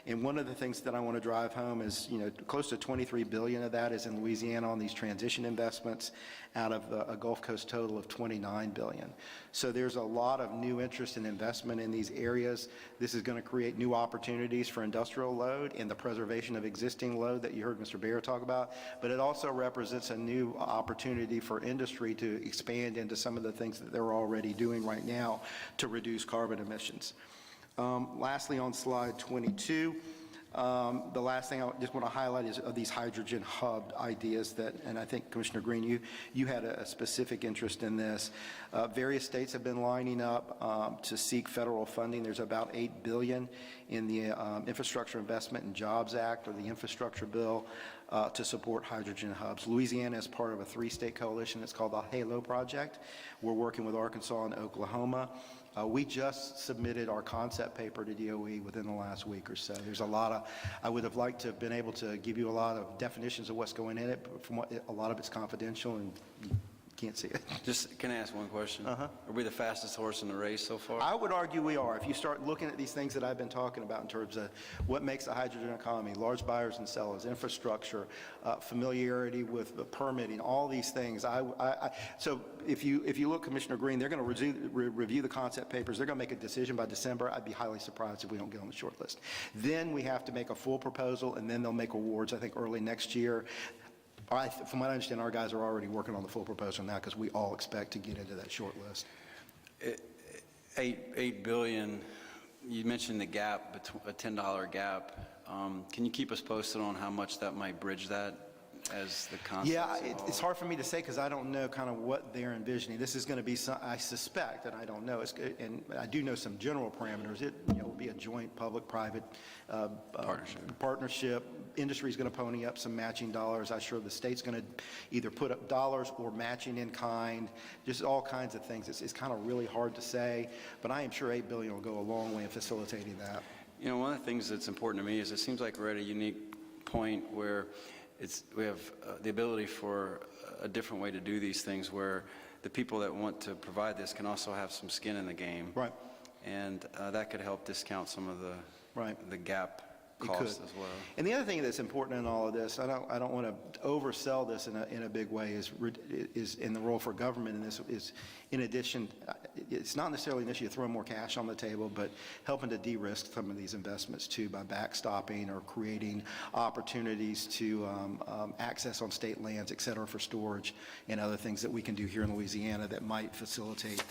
S10: And one of the things that I want to drive home is, close to $23 billion of that is in Louisiana on these transition investments out of a Gulf Coast total of $29 billion. So there's a lot of new interest and investment in these areas. This is going to create new opportunities for industrial load and the preservation of existing load that you heard Mr. Baer talk about, but it also represents a new opportunity for industry to expand into some of the things that they're already doing right now to reduce carbon emissions. Lastly, on slide 22, the last thing I just want to highlight is these hydrogen hub ideas that, and I think Commissioner Green, you had a specific interest in this. Various states have been lining up to seek federal funding. There's about $8 billion in the Infrastructure Investment and Jobs Act, or the infrastructure bill, to support hydrogen hubs. Louisiana is part of a 3-state coalition. It's called the HALO Project. We're working with Arkansas and Oklahoma. We just submitted our concept paper to DOE within the last week or so. There's a lot of, I would have liked to have been able to give you a lot of definitions of what's going in it, but from what, a lot of it's confidential and you can't see it.
S7: Just, can I ask one question? Are we the fastest horse in the race so far?
S10: I would argue we are. If you start looking at these things that I've been talking about in terms of what makes a hydrogen economy, large buyers and sellers, infrastructure, familiarity with the permitting, all these things. So if you look, Commissioner Green, they're going to review the concept papers. They're going to make a decision by December. I'd be highly surprised if we don't get on the short list. Then we have to make a full proposal, and then they'll make awards, I think, early next year. From what I understand, our guys are already working on the full proposal now because we all expect to get into that short list.
S7: $8 billion, you mentioned the gap, a $10 gap. Can you keep us posted on how much that might bridge that as the concept?
S10: Yeah, it's hard for me to say because I don't know kind of what they're envisioning. This is going to be, I suspect, and I don't know, and I do know some general parameters. It will be a joint public-private partnership. Industry is going to pony up some matching dollars. I'm sure the state's going to either put up dollars or matching in kind, just all kinds of things. It's kind of really hard to say, but I am sure $8 billion will go a long way in facilitating that.
S7: One of the things that's important to me is it seems like we're at a unique point where we have the ability for a different way to do these things where the people that want to provide this can also have some skin in the game.
S10: Right.
S7: And that could help discount some of the gap costs as well.
S10: And the other thing that's important in all of this, I don't want to oversell this in a big way, is in the role for government in this is, in addition, it's not necessarily an issue of throwing more cash on the table, but helping to de-risk some of these investments too by backstopping or creating opportunities to access on state lands, et cetera, for storage and other things that we can do here in Louisiana that might facilitate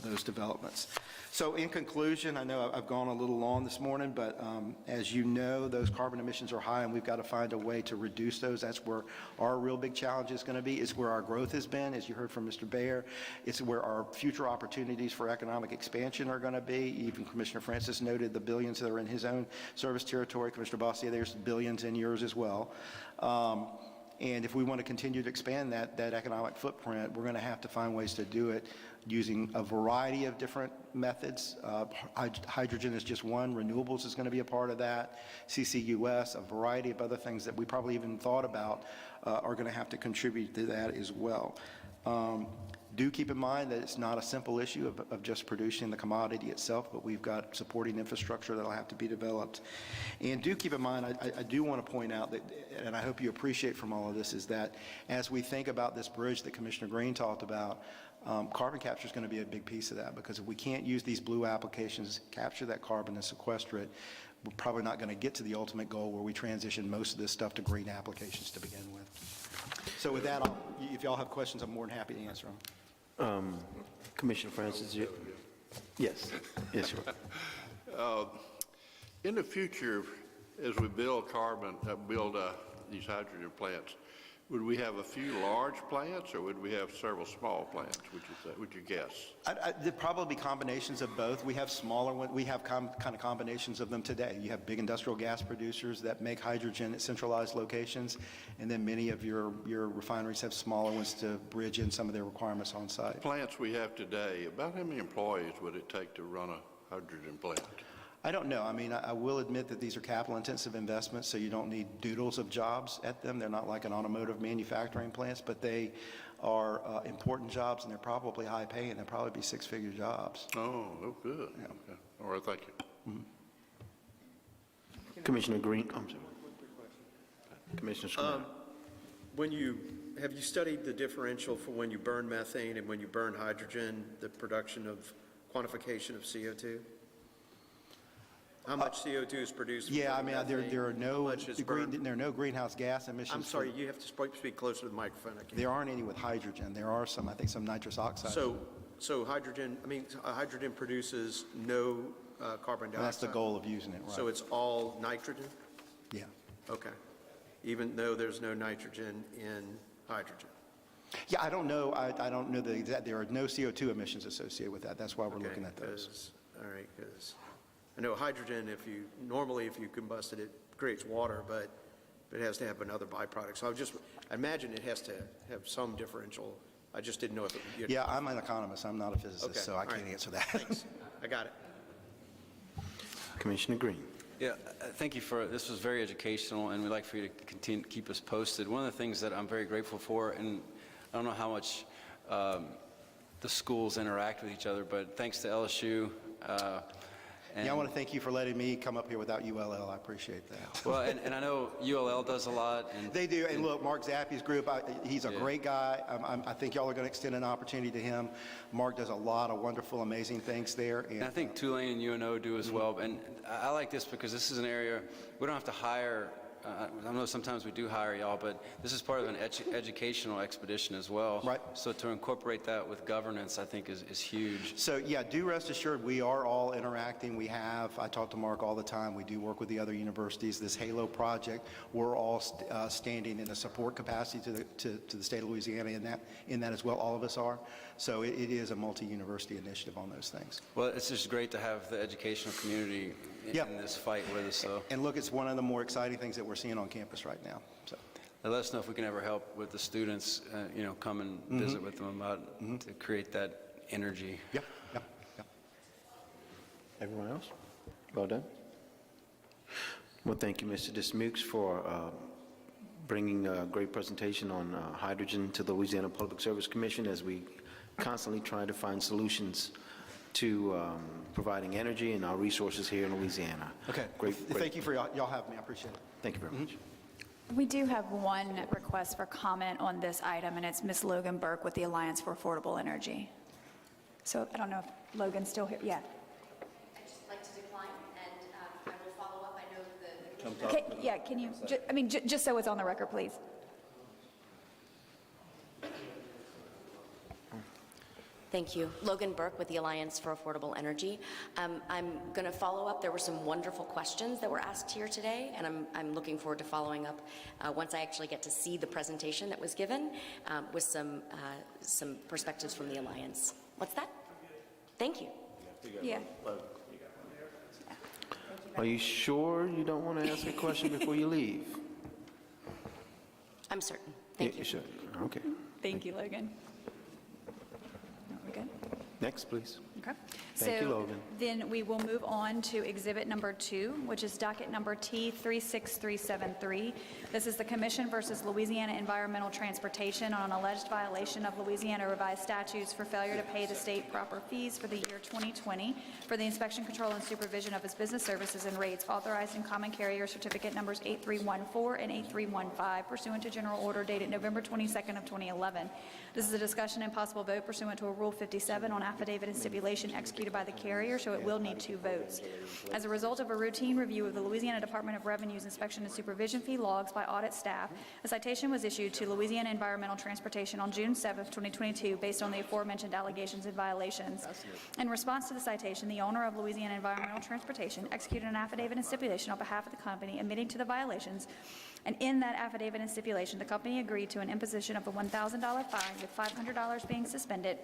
S10: those developments. So in conclusion, I know I've gone a little long this morning, but as you know those carbon emissions are high, and we've got to find a way to reduce those. That's where our real big challenge is going to be. It's where our growth has been, as you heard from Mr. Baer. It's where our future opportunities for economic expansion are going to be. Even Commissioner Francis noted the billions that are in his own service territory. Commissioner Bossier, there's billions in yours as well. And if we want to continue to expand that economic footprint, we're going to have to find ways to do it using a variety of different methods. Hydrogen is just one. Renewables is going to be a part of that. CCUS, a variety of other things that we probably even thought about are going to have to contribute to that as well. Do keep in mind that it's not a simple issue of just producing the commodity itself, but we've got supporting infrastructure that will have to be developed. And do keep in mind, I do want to point out that, and I hope you appreciate from all of this, is that as we think about this bridge that Commissioner Green talked about, carbon capture is going to be a big piece of that, because if we can't use these blue applications, capture that carbon and sequester it, we're probably not going to get to the ultimate goal where we transition most of this stuff to green applications to begin with. So with that, if y'all have questions, I'm more than happy to answer them.
S4: Commissioner Francis, yes, sir.
S6: In the future, as we build these hydrogen plants, would we have a few large plants, or would we have several small plants, would you guess?
S10: There'd probably be combinations of both. We have smaller ones. We have kind of combinations of them today. You have big industrial gas producers that make hydrogen at centralized locations, and then many of your refineries have smaller ones to bridge in some of their requirements on site.
S6: Plants we have today, about how many employees would it take to run a hydrogen plant?
S10: I don't know. I mean, I will admit that these are capital-intensive investments, so you don't need doodles of jobs at them. They're not like an automotive manufacturing plants, but they are important jobs, and they're probably high-paying. They'll probably be six-figure jobs.
S6: Oh, good. Yeah. Okay. All right, thank you.
S4: Mm-hmm. Commissioner Green, I'm sorry. Commissioner Scott.
S11: Have you studied the differential for when you burn methane and when you burn hydrogen, the production of quantification of CO2? How much CO2 is produced?
S10: Yeah, I mean, there are no greenhouse gas emissions.
S11: I'm sorry, you have to speak closer to the microphone.
S10: There aren't any with hydrogen. There are some, I think, some nitrous oxide.
S11: So hydrogen produces no carbon dioxide?
S10: Well, that's the goal of using it, right?
S11: So it's all nitrogen?
S10: Yeah.
S11: Okay. Even though there's no nitrogen in hydrogen?
S10: Yeah, I don't know. I don't know the exact. There are no CO2 emissions associated with that. That's why we're looking at those.
S11: All right, because I know hydrogen, if you combust it, it creates water, but it has to have another byproduct. So I imagine it has to have some differential. I just didn't know if it would.
S10: Yeah, I'm an economist. I'm not a physicist, so I can't answer that.
S11: Thanks. I got it.
S4: Commissioner Green.
S7: Yeah, thank you this was very educational, and we'd like for you to continue to keep us posted. One of the things that I'm very grateful for, and I don't know how much the schools interact with each other, but thanks to LSU.
S10: I want to thank you for letting me come up here without ULL. I appreciate that.
S7: Well, and I know ULL does a lot. And
S10: they do. And look, Mark Zappi's group, he's a great guy. I think y'all are going to extend an opportunity to him. Mark does a lot of wonderful, amazing things there. And I
S7: think Tulane and UNO do as well. And I like this because this is an area we don't have to hire. I know sometimes we do hire y'all, but this is part of an educational expedition as well.
S10: Right.
S7: So to incorporate that with governance, I think is huge.
S10: So yeah, do rest assured we are all interacting. I talk to Mark all the time. We do work with the other universities. This HALO project, we're all standing in a support capacity to the state of Louisiana in that as well. All of us are. So it is a multi-university initiative on those things.
S7: Well, it's just great to have the educational community in this fight with us. So.
S10: And look, it's one of the more exciting things that we're seeing on campus right now. So.
S7: Let us know if we can ever help with the students, come and visit with them about to create that energy.
S10: Yeah.
S4: Everyone else? Well done. Well, thank you, Mr. Dismukes, for bringing a great presentation on hydrogen to the Louisiana Public Service Commission as we constantly try to find solutions to providing energy and our resources here in Louisiana.
S10: Okay. Great. Thank you for y'all having me. I appreciate it.
S4: Thank you very much.
S3: We do have one request for comment on this item, and it's Ms. Logan Burke with the Alliance for Affordable Energy. So I don't know if Logan's still here. Yeah.
S12: I'd just like to decline, and I will follow up. I know the
S3: Okay, yeah, can you, just so it's on the record, please.
S12: Thank you. Logan Burke with the Alliance for Affordable Energy. I'm going to follow up. There were some wonderful questions that were asked here today, and I'm looking forward to following up once I actually get to see the presentation that was given with some perspectives from the Alliance. What's that? Thank you.
S3: Yeah.
S4: Are you sure you don't want to ask a question before you leave?
S12: I'm certain. Thank you.
S4: You should. Okay.
S3: Thank you, Logan. We're good?
S4: Next, please.
S3: Okay.
S4: Thank you, Logan.
S3: Then we will move on to exhibit number 2, which is docket number T36373. This is the Commission versus Louisiana Environmental Transportation on an alleged violation of Louisiana revised statutes for failure to pay the state proper fees for the year 2020 for the inspection, control, and supervision of its business services and rates authorized in Common Carrier Certificate numbers 8314 and 8315 pursuant to General Order dated November 22nd of 2011. This is a discussion and possible vote pursuant to a Rule 57 on affidavit and stipulation executed by the carrier, so it will need 2 votes. As a result of a routine review of the Louisiana Department of Revenue's inspection and supervision fee logs by audit staff, a citation was issued to Louisiana Environmental Transportation on June 7, 2022, based on the aforementioned allegations and violations. In response to the citation, the owner of Louisiana Environmental Transportation executed an affidavit and stipulation on behalf of the company admitting to the violations, and in that affidavit and stipulation, the company agreed to an imposition of a $1,000 fine with $500 being suspended,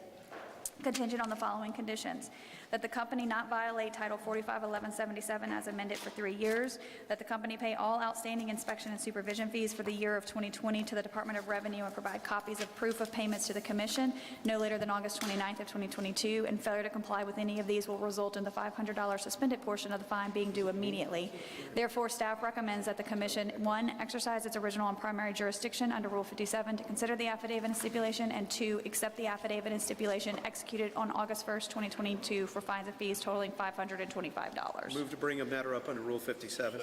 S3: contingent on the following conditions: that the company not violate Title 451177 as amended for 3 years, that the company pay all outstanding inspection and supervision fees for the year of 2020 to the Department of Revenue and provide copies of proof of payments to the Commission no later than August 29th of 2022, and failure to comply with any of these will result in the $500 suspended portion of the fine being due immediately. Therefore, staff recommends that the Commission, 1, exercise its original and primary jurisdiction under Rule 57 to consider the affidavit and stipulation, and 2, accept the affidavit and stipulation executed on August 1st, 2022 for fines and fees totaling $525.
S11: Move to bring a matter up under Rule 57.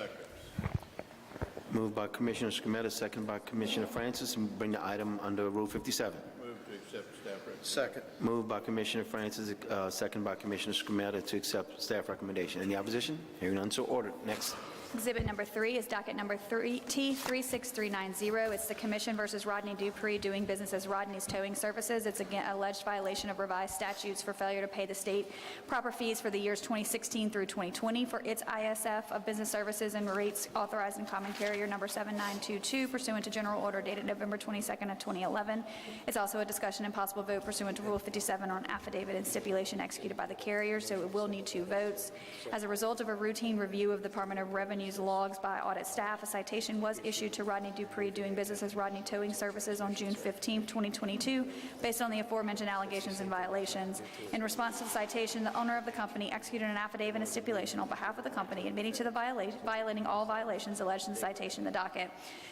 S4: Moved by Commissioner Scametta, second by Commissioner Francis, and bring the item under Rule 57.
S6: Move to accept staff recommendation.
S11: Second.
S4: Moved by Commissioner Francis, second by Commissioner Scametta to accept staff recommendation. Any opposition? Hearing none, so ordered. Next.
S3: Exhibit number 3 is docket number T36390. It's the Commission versus Rodney Dupree doing business as Rodney's Towing Services. It's again alleged violation of revised statutes for failure to pay the state proper fees for the years 2016 through 2020 for its ISF of business services and rates authorized in Common Carrier number 7922 pursuant to General Order dated November 22nd of 2011. It's also a discussion and possible vote pursuant to Rule 57 on affidavit and stipulation executed by the carrier, so it will need 2 votes. As a result of a routine review of the Department of Revenue's logs by audit staff, a citation was issued to Rodney Dupree doing business as Rodney Towing Services on June 15, 2022, based on the aforementioned allegations and violations. In response to the citation, the owner of the company executed an affidavit and stipulation on behalf of the company admitting to the violating all violations alleged in the citation in the docket.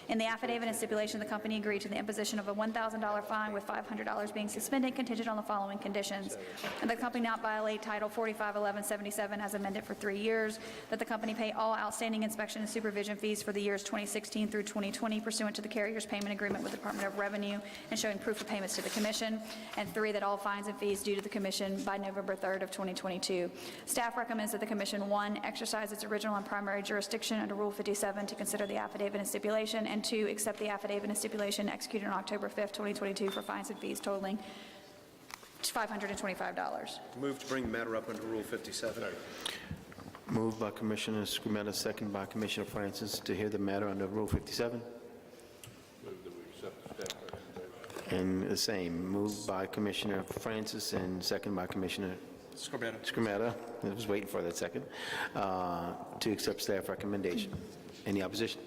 S3: In the affidavit and stipulation, the company agreed to the imposition of a $1,000 fine with $500 being suspended, contingent on the following conditions: and the company not violate Title 451177 as amended for 3 years, that the company pay all outstanding inspection and supervision fees for the years 2016 through 2020 pursuant to the carrier's payment agreement with the Department of Revenue and showing proof of payments to the Commission, and 3, that all fines and fees due to the Commission by November 3rd of 2022. Staff recommends that the Commission, 1, exercise its original and primary jurisdiction under Rule 57 to consider the affidavit and stipulation, and 2, accept the affidavit and stipulation executed on October 5th, 2022 for fines and fees totaling $525.
S11: Move to bring the matter up under Rule 57.
S4: Moved by Commissioner Scametta, second by Commissioner Francis to hear the matter under Rule 57.
S6: Move that we accept the staff recommendation.
S4: And the same, moved by Commissioner Francis and second by Commissioner Scametta. I was waiting for that second, to accept staff recommendation. Any opposition?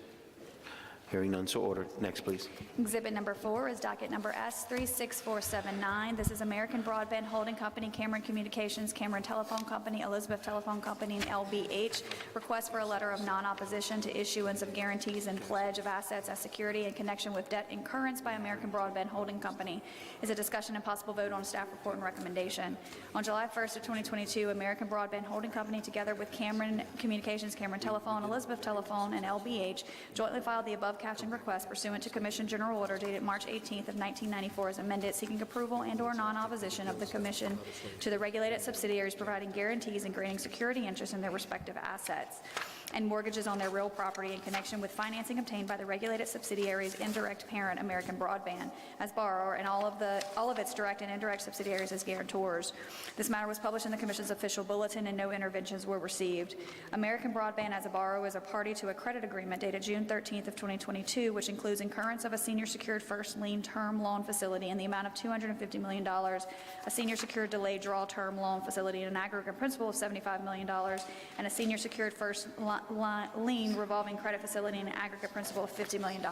S4: Hearing none, so ordered. Next, please.
S3: Exhibit number 4 is docket number S36479. This is American Broadband Holding Company, Cameron Communications, Cameron Telephone Company, Elizabeth Telephone Company, and LBH. Request for a letter of non-opposition to issuance of guarantees and pledge of assets as security in connection with debt incurrence by American Broadband Holding Company. Is a discussion and possible vote on staff report and recommendation. On July 1st of 2022, American Broadband Holding Company, together with Cameron Communications, Cameron Telephone, Elizabeth Telephone, and LBH, jointly filed the above caption request pursuant to Commission General Order dated March 18th of 1994 as amended, seeking approval and/or non-opposition of the Commission to the regulated subsidiaries providing guarantees and granting security interest in their respective assets. and mortgages on their real property in connection with financing obtained by the regulated subsidiary's indirect parent, American Broadband, as borrower, and all of its direct and indirect subsidiaries as guarantors. This matter was published in the Commission's official bulletin, and no interventions were received. American Broadband, as a borrower, is a party to a credit agreement dated June 13th of 2022, which includes incurrence of a senior secured first lien term loan facility in the amount of $250 million, a senior secured delayed draw term loan facility in an aggregate principal of $75 million, and a senior secured first lien revolving credit facility in an aggregate principal of $50 million.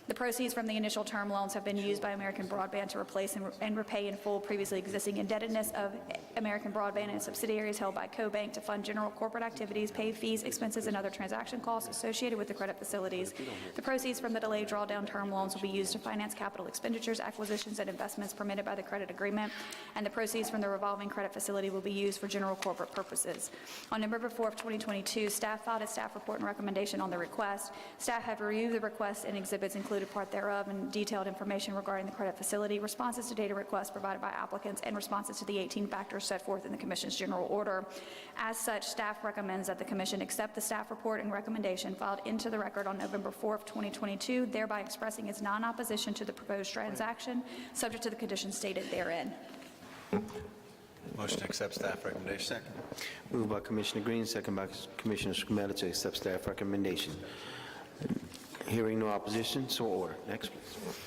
S3: The proceeds from the initial term loans have been used by American Broadband to replace and repay in full previously existing indebtedness of American Broadband and subsidiaries held by CoBank to fund general corporate activities, pay fees, expenses, and other transaction costs associated with the credit facilities. The proceeds from the delayed drawdown term loans will be used to finance capital expenditures, acquisitions, and investments permitted by the credit agreement, and the proceeds from the revolving credit facility will be used for general corporate purposes. On November 4th, 2022, staff filed a staff report and recommendation on the request. Staff have reviewed the request and exhibits included part thereof and detailed information regarding the credit facility, responses to data requests provided by applicants, and responses to the 18 factors set forth in the Commission's general order. As such, staff recommends that the Commission accept the staff report and recommendation filed into the record on November 4th, 2022, thereby expressing its non-opposition to the proposed transaction, subject to the conditions stated therein.
S7: Motion to accept staff recommendation. Second.
S4: Moved by Commissioner Green, second by Commissioner Scrumetta to accept staff recommendation. Hearing no opposition, so ordered. Next, please.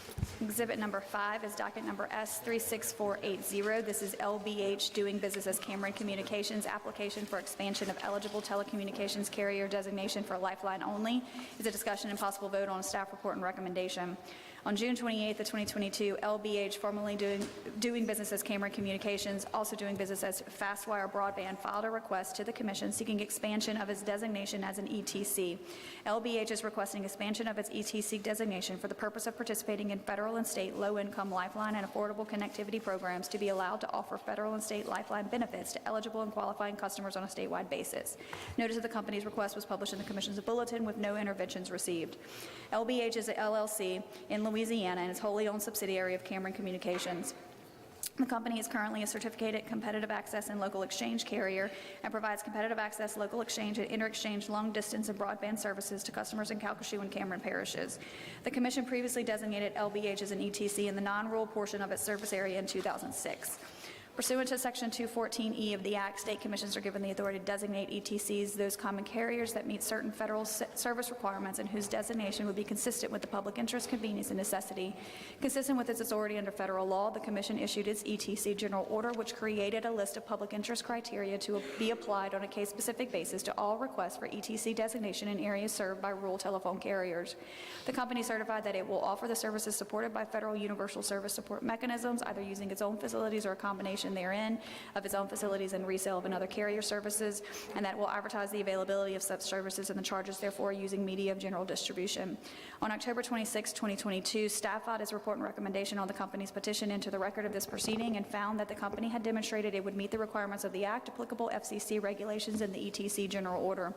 S3: Exhibit number 5 is docket number S36480. This is LBH doing business as Cameron Communications application for expansion of eligible telecommunications carrier designation for Lifeline only. Is a discussion and possible vote on a staff report and recommendation. On June 28th of 2022, LBH, formerly doing business as Cameron Communications, also doing business as Fastwire Broadband, filed a request to the Commission seeking expansion of its designation as an ETC. LBH is requesting expansion of its ETC designation for the purpose of participating in federal and state low-income Lifeline and affordable connectivity programs to be allowed to offer federal and state Lifeline benefits to eligible and qualifying customers on a statewide basis. Notice of the company's request was published in the Commission's bulletin with no interventions received. LBH is an LLC in Louisiana and is wholly owned subsidiary of Cameron Communications. The company is currently a certificated competitive access and local exchange carrier and provides competitive access, local exchange, and inter-exchange long-distance and broadband services to customers in Calcasieu and Cameron parishes. The Commission previously designated LBH as an ETC in the non-rural portion of its service area in 2006. Pursuant to Section 214E of the Act, state commissions are given the authority to designate ETCs those common carriers that meet certain federal service requirements and whose designation would be consistent with the public interest, convenience, and necessity. Consistent with its authority under federal law, the Commission issued its ETC General Order, which created a list of public interest criteria to be applied on a case-specific basis to all requests for ETC designation in areas served by rural telephone carriers. The company certified that it will offer the services supported by federal universal service support mechanisms, either using its own facilities or a combination therein of its own facilities and resale of another carrier services, and that will advertise the availability of such services and the charges therefore using media of general distribution. On October 26, 2022, staff filed its report and recommendation on the company's petition into the record of this proceeding and found that the company had demonstrated it would meet the requirements of the Act, applicable FCC regulations, and the ETC General Order.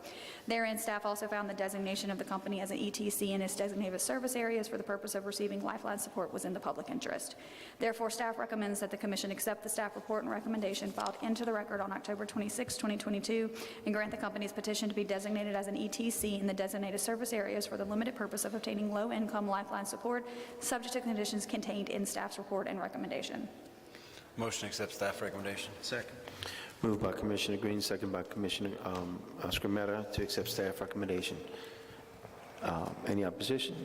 S3: Therein, staff also found the designation of the company as an ETC in its designated service areas for the purpose of receiving Lifeline support was in the public interest. Therefore, staff recommends that the Commission accept the staff report and recommendation filed into the record on October 26, 2022, and grant the company's petition to be designated as an ETC in the designated service areas for the limited purpose of obtaining low-income Lifeline support, subject to conditions contained in staff's report and recommendation.
S7: Motion to accept staff recommendation.
S11: Second.
S4: Moved by Commissioner Green, second by Commissioner Scrumetta to accept staff recommendation. Any opposition?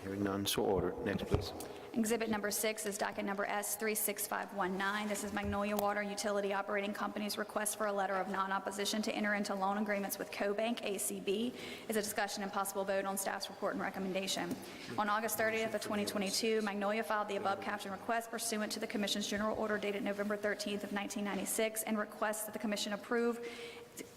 S4: Hearing none, so ordered. Next, please.
S3: Exhibit number 6 is docket number S36519. This is Magnolia Water Utility Operating Company's request for a letter of non-opposition to enter into loan agreements with CoBank, ACB. Is a discussion and possible vote on staff's report and recommendation. On August 30th of 2022, Magnolia filed the above caption request pursuant to the Commission's General Order dated November 13th of 1996 and requests that the Commission approve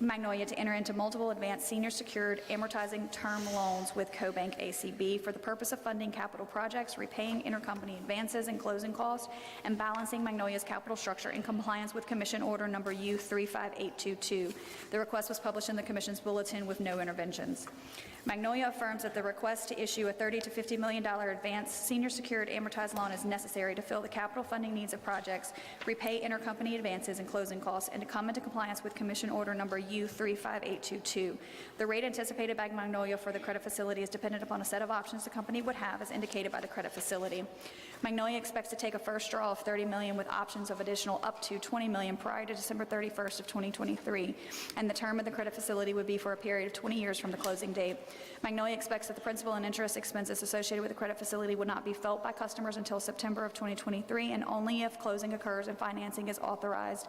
S3: Magnolia to enter into multiple advanced senior secured amortizing term loans with CoBank ACB for the purpose of funding capital projects, repaying intercompany advances and closing costs, and balancing Magnolia's capital structure in compliance with Commission Order Number U35822. The request was published in the Commission's bulletin with no interventions. Magnolia affirms that the request to issue a $30 to $50 million advanced senior secured amortized loan is necessary to fill the capital funding needs of projects, repay intercompany advances and closing costs, and to come into compliance with Commission Order Number number U35822. The rate anticipated by Magnolia for the credit facility is dependent upon a set of options the company would have as indicated by the credit facility. Magnolia expects to take a first draw of $30 million with options of additional up to $20 million prior to December 31st of 2023, and the term of the credit facility would be for a period of 20 years from the closing date. Magnolia expects that the principal and interest expenses associated with the credit facility would not be felt by customers until September of 2023, and only if closing occurs and financing is authorized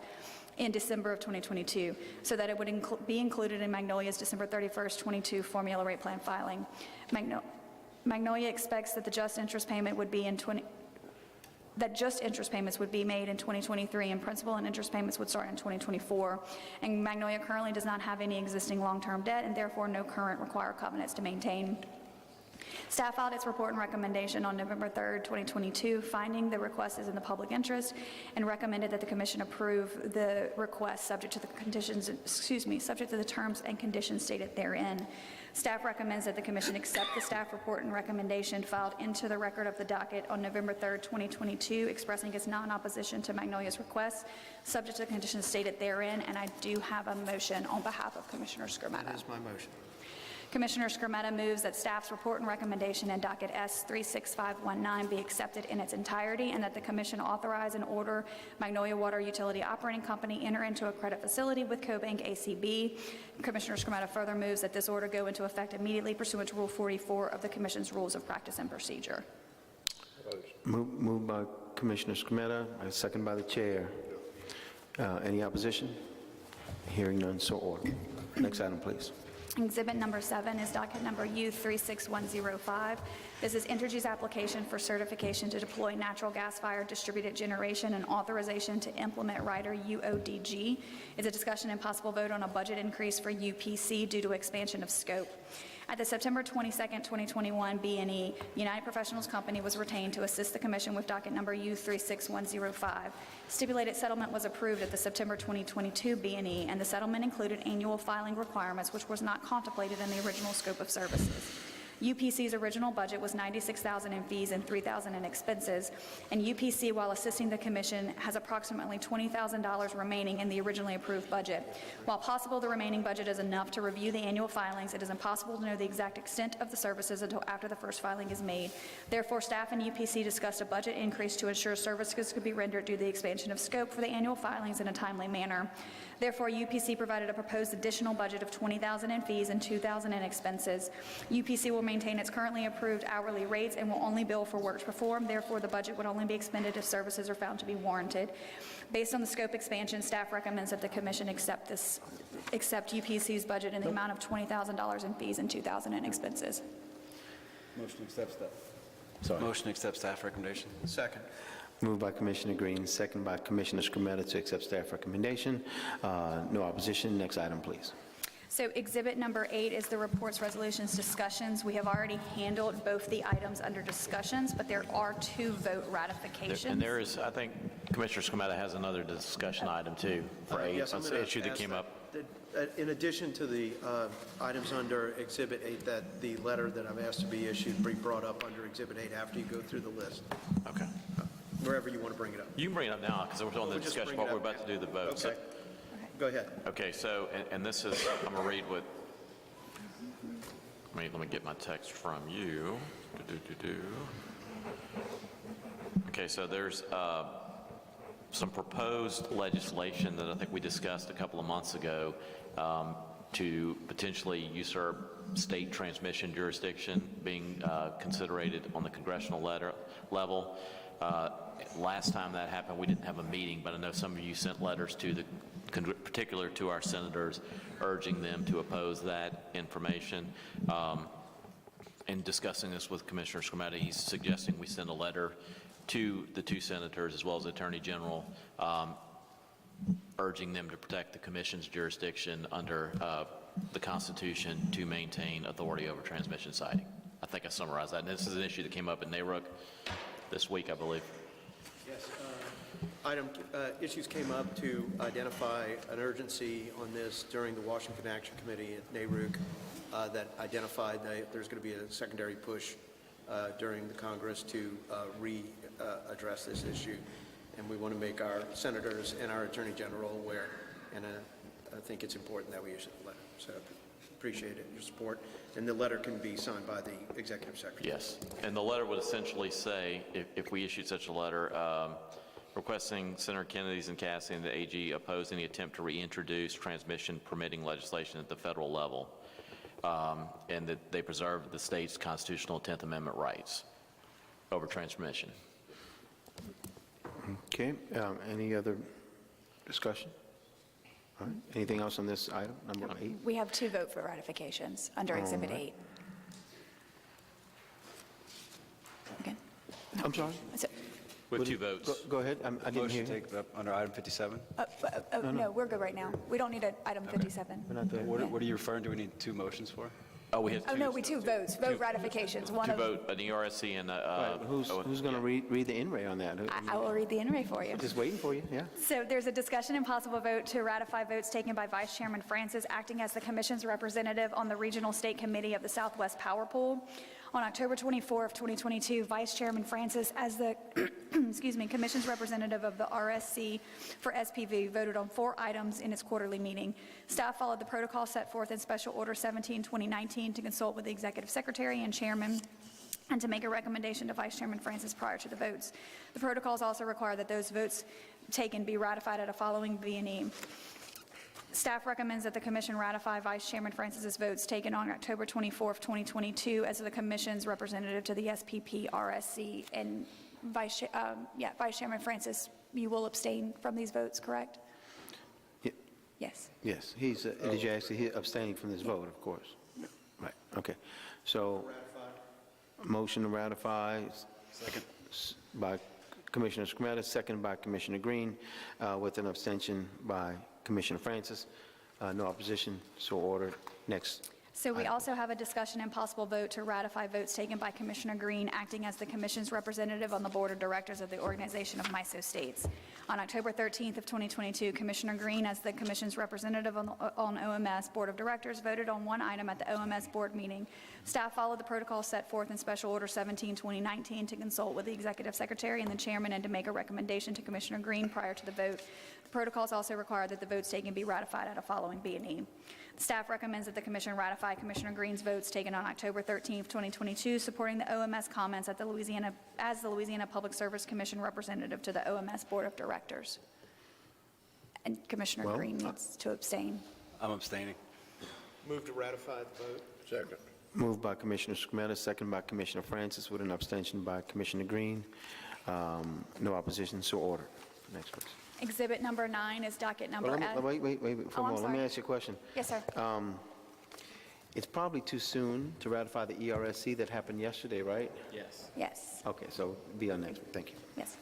S3: in December of 2022, so that it would be included in Magnolia's December 31st, 22 formula rate plan filing. Magnolia expects that just interest payments would be made in 2023, and principal and interest payments would start in 2024. And Magnolia currently does not have any existing long-term debt, and therefore no current required covenants to maintain. Staff filed its report and recommendation on November 3rd, 2022, finding the request is in the public interest, and recommended that the Commission approve the request subject to the conditions, subject to the terms and conditions stated therein. Staff recommends that the Commission accept the staff report and recommendation filed into the record of the docket on November 3rd, 2022, expressing its non-opposition to Magnolia's request, subject to the conditions stated therein, and I do have a motion on behalf of Commissioner Skrmata.
S11: That is my motion.
S3: Commissioner Skrmata moves that staff's report and recommendation in docket S36519 be accepted in its entirety, and that the Commission authorize and order Magnolia Water Utility Operating Company enter into a credit facility with CoBank ACB. Commissioner Skrmata further moves that this order go into effect immediately pursuant to Rule 44 of the Commission's Rules of Practice and Procedure.
S4: Moved by Commissioner Skrmata, second by the chair. Any opposition? Hearing none, so ordered. Next item, please.
S3: Exhibit number 7 is docket number U36105. This is Entergy's application for certification to deploy natural gas-fired distributed generation and authorization to implement rider UODG. It's a discussion and possible vote on a budget increase for UPC due to expansion of scope. At the September 22nd, 2021 B&E, United Professionals Company was retained to assist the Commission with docket number U36105. Stipulated settlement was approved at the September 2022 B&E, and the settlement included annual filing requirements, which was not contemplated in the original scope of services. UPC's original budget was $96,000 in fees and $3,000 in expenses, and UPC, while assisting the Commission, has approximately $20,000 remaining in the originally approved budget. While possible the remaining budget is enough to review the annual filings, it is impossible to know the exact extent of the services until after the first filing is made. Therefore, staff and UPC discussed a budget increase to ensure services could be rendered due to the expansion of scope for the annual filings in a timely manner. Therefore, UPC provided a proposed additional budget of $20,000 in fees and $2,000 in expenses. UPC will maintain its currently approved hourly rates and will only bill for work performed. Therefore, the budget would only be expended if services are found to be warranted. Based on the scope expansion, staff recommends that the Commission accept UPC's budget in the amount of $20,000 in fees and $2,000 in expenses.
S7: Motion accepts that.
S4: Sorry.
S7: Motion accepts staff recommendation.
S11: Second.
S4: Moved by Commissioner Green, second by Commissioner Skrmata to accept staff recommendation. No opposition. Next item, please.
S3: So exhibit number 8 is the reports, resolutions, discussions. We have already handled both the items under discussions, but there are 2 vote ratifications.
S1: And there is, I think Commissioner Skrmata has another discussion item too for 8.
S11: Yes, I'm
S1: It's
S11: going
S1: an issue
S11: to
S1: that came up.
S11: In addition to the items under Exhibit 8, that the letter that I've asked to be issued be brought up under Exhibit 8 after you go through the list,
S1: Okay.
S11: wherever you want to bring it up.
S1: You can bring it up now because we're on the
S11: We'll just
S1: discussion,
S11: bring it
S1: but we're
S11: up
S1: about to do the vote. So-
S11: Okay. Go ahead.
S1: Okay, so, and this is, I'm going to read what, let me get my text from you. Okay, so there's some proposed legislation that I think we discussed a couple of months ago to potentially usurp state transmission jurisdiction being considered on the congressional level. Last time that happened, we didn't have a meeting, but I know some of you sent letters to the, particular to our senators, urging them to oppose that information. In discussing this with Commissioner Skrmata, he's suggesting we send a letter to the 2 senators as well as the Attorney General, urging them to protect the Commission's jurisdiction under the Constitution to maintain authority over transmission siting. I think I summarized that. And this is an issue that came up in NARUC this week, I believe.
S11: Yes. Issues came up to identify an urgency on this during the Washington Action Committee at NARUC that identified that there's going to be a secondary push during the Congress to address this issue. And we want to make our senators and our Attorney General aware. And I think it's important that we issue the letter. So appreciate it, your support. And the letter can be signed by the executive secretary.
S1: Yes, and the letter would essentially say, if we issued such a letter, requesting Senator Kennedy's and Cassidy and the AG oppose any attempt to reintroduce transmission permitting legislation at the federal level, and that they preserve the state's constitutional 10th Amendment rights over transmission.
S4: Okay, any other discussion? All right, anything else on this item, number 8?
S3: We have 2 vote for ratifications under Exhibit 8. Okay.
S4: I'm sorry?
S3: So,
S1: With 2 votes.
S4: Go ahead, I didn't hear
S7: Motion to
S4: you.
S7: take it up under item 57?
S3: no, we're good right now. We don't need an item 57.
S4: We're not there.
S7: What are you referring to? We need 2 motions for?
S1: Oh, we had 2.
S3: Oh, no, we 2 votes, vote ratifications. One
S1: 2
S3: of,
S1: vote, an ERSC and
S4: Right, who's going to read the in-ray on that?
S3: I will read the in-ray for you.
S4: Just waiting for you, yeah.
S3: So there's a discussion and possible vote to ratify votes taken by Vice Chairman Francis, acting as the Commission's representative on the Regional State Committee of the Southwest Power Pool. On October 24 of 2022, Vice Chairman Francis, as the Commission's representative of the RSC for SPV, voted on 4 items in its quarterly meeting. Staff followed the protocol set forth in Special Order 17/2019 to consult with the Executive Secretary and Chairman and to make a recommendation to Vice Chairman Francis prior to the votes. The protocols also require that those votes taken be ratified at a following B&E. Staff recommends that the Commission ratify Vice Chairman Francis's votes taken on October 24th, 2022 as the Commission's representative to the SPP RSC. And Vice Chairman Francis, you will abstain from these votes, correct?
S4: Yeah.
S3: Yes.
S4: Yes, did you actually hear abstaining from this vote, of course? Right, okay. So, motion to ratify.
S7: Second.
S4: By Commissioner Scrumetta, second by Commissioner Green, with an abstention by Commissioner Francis. No opposition, so ordered. Next.
S3: So we also have a discussion and possible vote to ratify votes taken by Commissioner Green, acting as the Commission's representative on the Board of Directors of the Organization of MISO States. On October 13th of 2022, Commissioner Green, as the Commission's representative on OMS Board of Directors, voted on 1 item at the OMS Board meeting. Staff followed the protocol set forth in Special Order 17/2019 to consult with the Executive Secretary and the Chairman and to make a recommendation to Commissioner Green prior to the vote. The protocols also require that the votes taken be ratified at a following B&E. Staff recommends that the Commission ratify Commissioner Green's votes taken on October 13th, 2022, supporting the OMS comments at the Louisiana Public Service Commission representative to the OMS Board of Directors. And Commissioner Green needs to abstain.
S7: I'm abstaining.
S11: Move to ratify the vote.
S6: Second.
S4: Moved by Commissioner Scrumetta, second by Commissioner Francis, with an abstention by Commissioner Green. No opposition, so ordered. Next, please.
S3: Exhibit number 9 is docket number F.
S4: Wait, for a moment. Let me ask you a question.
S3: Yes, sir.
S4: It's probably too soon to ratify the ERSC that happened yesterday, right?
S1: Yes.
S3: Yes.
S4: Okay, so be on next. Thank you.
S3: Yes.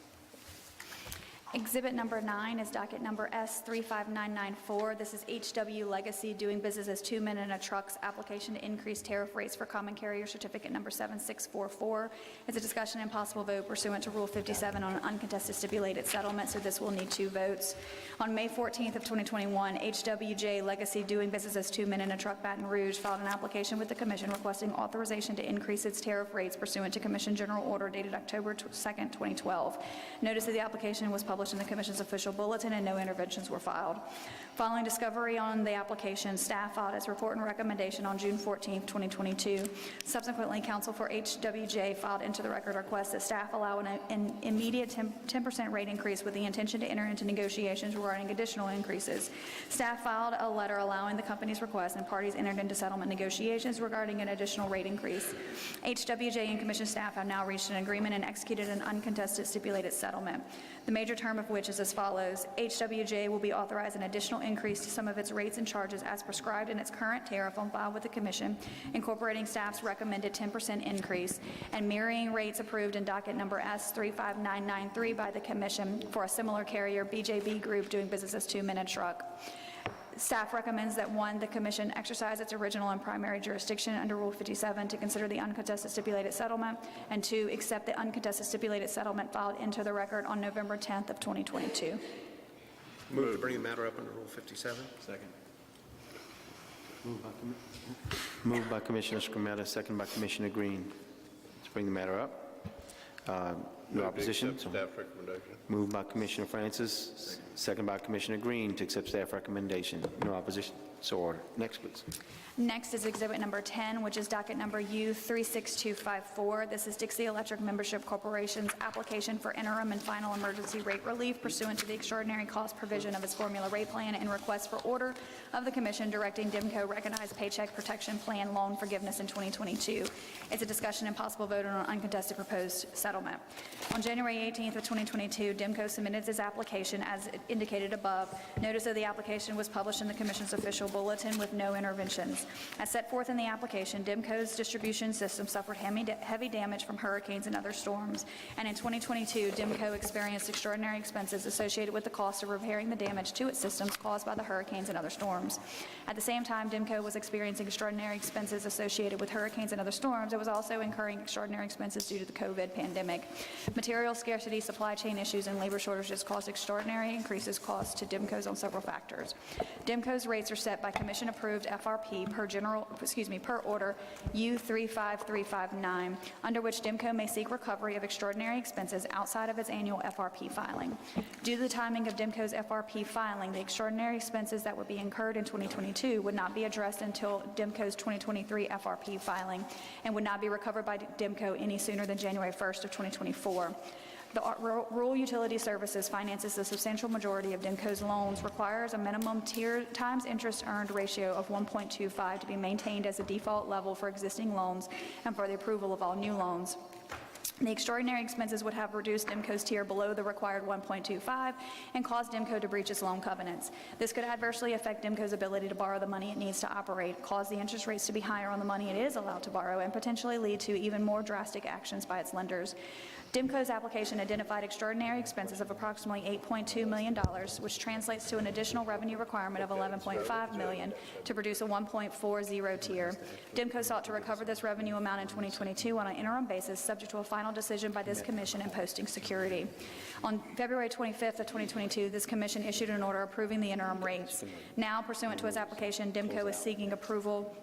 S3: Exhibit number 9 is docket number S35994. This is HW Legacy doing business as 2 Men and a Truck's application to increase tariff rates for common carrier certificate number 7644. It's a discussion and possible vote pursuant to Rule 57 on an uncontested stipulated settlement, so this will need 2 votes. On May 14th of 2021, HWJ Legacy doing business as 2 Men and a Truck Baton Rouge filed an application with the Commission requesting authorization to increase its tariff rates pursuant to Commission General Order dated October 2nd, 2012. Notice of the application was published in the Commission's official bulletin and no interventions were filed. Following discovery on the application, staff filed its report and recommendation on June 14, 2022. Subsequently, counsel for HWJ filed into the record a request that staff allow an immediate 10% rate increase with the intention to enter into negotiations regarding additional increases. Staff filed a letter allowing the company's request and parties entered into settlement negotiations regarding an additional rate increase. HWJ and Commission staff have now reached an agreement and executed an uncontested stipulated settlement. The major term of which is as follows. HWJ will be authorized an additional increase to some of its rates and charges as prescribed in its current tariff on file with the Commission, incorporating staff's recommended 10% increase and mirroring rates approved in docket number S35993 by the Commission for a similar carrier, BJB Group, doing business as 2 Men and Truck. Staff recommends that 1, the Commission exercise its original and primary jurisdiction under Rule 57 to consider the uncontested stipulated settlement, and 2, accept the uncontested stipulated settlement filed into the record on November 10th of 2022.
S11: Move to bring the matter up under Rule 57.
S7: Second.
S4: Moved by Commissioner Scrumetta, second by Commissioner Green. Let's bring the matter up. No
S6: Move to
S4: opposition?
S6: accept staff recommendation.
S4: Moved by Commissioner Francis, second by Commissioner Green to accept staff recommendation. No opposition, so ordered. Next, please.
S3: Next is Exhibit Number 10, which is docket number U36254. This is Dixie Electric Membership Corporation's application for interim and final emergency rate relief pursuant to the extraordinary cost provision of its formula rate plan and request for order of the Commission directing DIMCO recognized Paycheck Protection Plan loan forgiveness in 2022. It's a discussion and possible vote on an uncontested proposed settlement. On January 18th of 2022, DIMCO submitted its application as indicated above. Notice of the application was published in the Commission's official bulletin with no interventions. As set forth in the application, DIMCO's distribution system suffered heavy damage from hurricanes and other storms, and in 2022, DIMCO experienced extraordinary expenses associated with the cost of repairing the damage to its systems caused by the hurricanes and other storms. At the same time, DIMCO was experiencing extraordinary expenses associated with hurricanes and other storms. It was also incurring extraordinary expenses due to the COVID pandemic. Material scarcity, supply chain issues, and labor shortages caused extraordinary increases costs to DIMCO's on several factors. DIMCO's rates are set by Commission-approved FRP per order U35359, under which DIMCO may seek recovery of extraordinary expenses outside of its annual FRP filing. Due to the timing of DIMCO's FRP filing, the extraordinary expenses that would be incurred in 2022 would not be addressed until DIMCO's 2023 FRP filing and would not be recovered by DIMCO any sooner than January 1st of 2024. The Rural Utility Services finances the substantial majority of DIMCO's loans, requires a minimum tier times interest earned ratio of 1.25 to be maintained as a default level for existing loans and for the approval of all new loans. The extraordinary expenses would have reduced DIMCO's tier below the required 1.25 and caused DIMCO to breach its loan covenants. This could adversely affect DIMCO's ability to borrow the money it needs to operate, cause the interest rates to be higher on the money it is allowed to borrow, and potentially lead to even more drastic actions by its lenders. DIMCO's application identified extraordinary expenses of approximately $8.2 million, which translates to an additional revenue requirement of $11.5 million to produce a 1.40 tier. DIMCO sought to recover this revenue amount in 2022 on an interim basis, subject to a final decision by this Commission and posting security. On February 25th of 2022, this Commission issued an order approving the interim rates. Now, pursuant to its application, DIMCO is seeking approval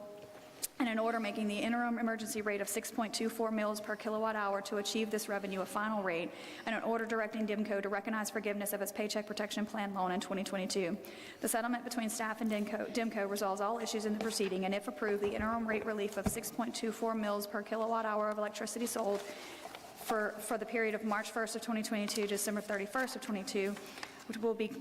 S3: and an order making the interim emergency rate of 6.24 mils per kilowatt hour to achieve this revenue a final rate, and an order directing DIMCO to recognize forgiveness of its Paycheck Protection Plan loan in 2022. The settlement between staff and DIMCO resolves all issues in the proceeding, and if approved, the interim rate relief of 6.24 mils per kilowatt hour of electricity sold for the period of March 1st of 2022 to December 31st of 2022, which will be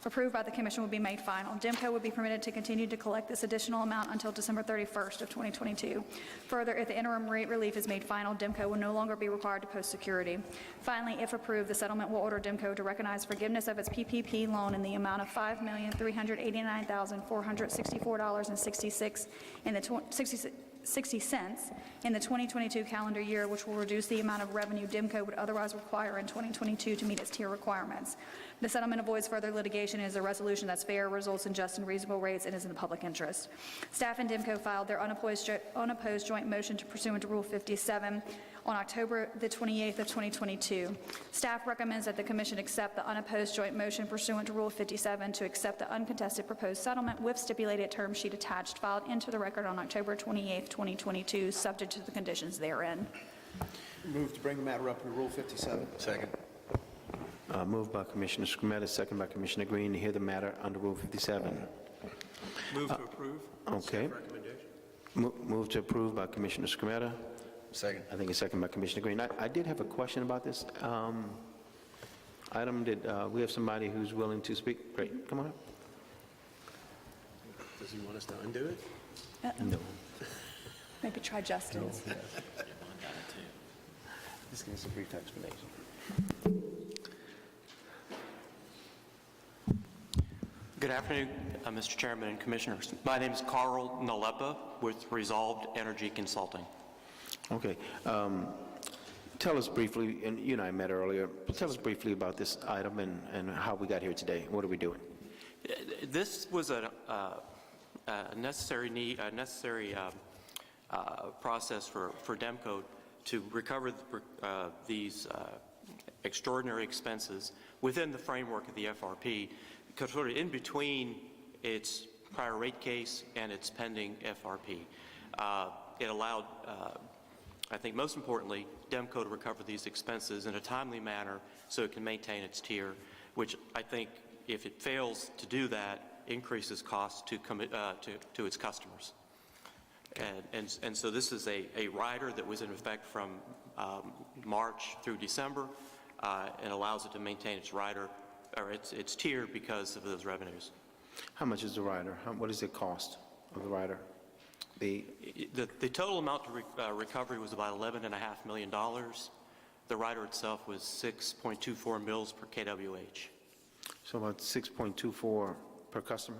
S3: approved by the Commission, will be made final. DIMCO would be permitted to continue to collect this additional amount until December 31st of 2022. Further, if the interim rate relief is made final, DIMCO will no longer be required to post security. Finally, if approved, the settlement will order DIMCO to recognize forgiveness of its PPP loan in the amount of $5,389,464.60 in the 60 cents in the 2022 calendar year, which will reduce the amount of revenue DIMCO would otherwise require in 2022 to meet its tier requirements. The settlement avoids further litigation and is a resolution that's fair, results in just and reasonable rates, and is in the public interest. Staff and DIMCO filed their unopposed joint motion to pursuant to Rule 57 on October the 28th of 2022. Staff recommends that the Commission accept the unopposed joint motion pursuant to Rule 57 to accept the uncontested proposed settlement with stipulated term sheet attached, filed into the record on October 28th, 2022, subject to the conditions therein.
S10: Move to bring the matter up to Rule 57.
S8: Second.
S4: Moved by Commissioner Scrumetta, second by Commissioner Green to hear the matter under Rule 57.
S11: Move to approve.
S4: Okay. Move to approve by Commissioner Scrumetta.
S8: Second.
S4: I think it's second by Commissioner Green. I did have a question about this item. Did we have somebody who's willing to speak? Great, come on up.
S8: Does he want us to undo it?
S4: No.
S3: Maybe try Justin's.
S4: Just give us a brief explanation.
S13: Good afternoon, Mr. Chairman and Commissioners. My name is Carl Nalepa with Resolved Energy Consulting.
S4: Okay. Tell us briefly, and you and I met earlier, tell us briefly about this item and how we got here today. What are we doing?
S13: This was a necessary process for DEMCO to recover these extraordinary expenses within the framework of the FRP, because sort of in between its prior rate case and its pending FRP. It allowed I think most importantly, DEMCO to recover these expenses in a timely manner so it can maintain its tier, which I think if it fails to do that, increases costs to its customers. And so this is a rider that was in effect from March through December and allows it to maintain its rider, or its tier because of those revenues.
S4: How much is the rider? What is the cost of the rider?
S13: The total amount to recovery was about $11.5 million. The rider itself was 6.24 mils per kWh.
S4: So about 6.24 per customer?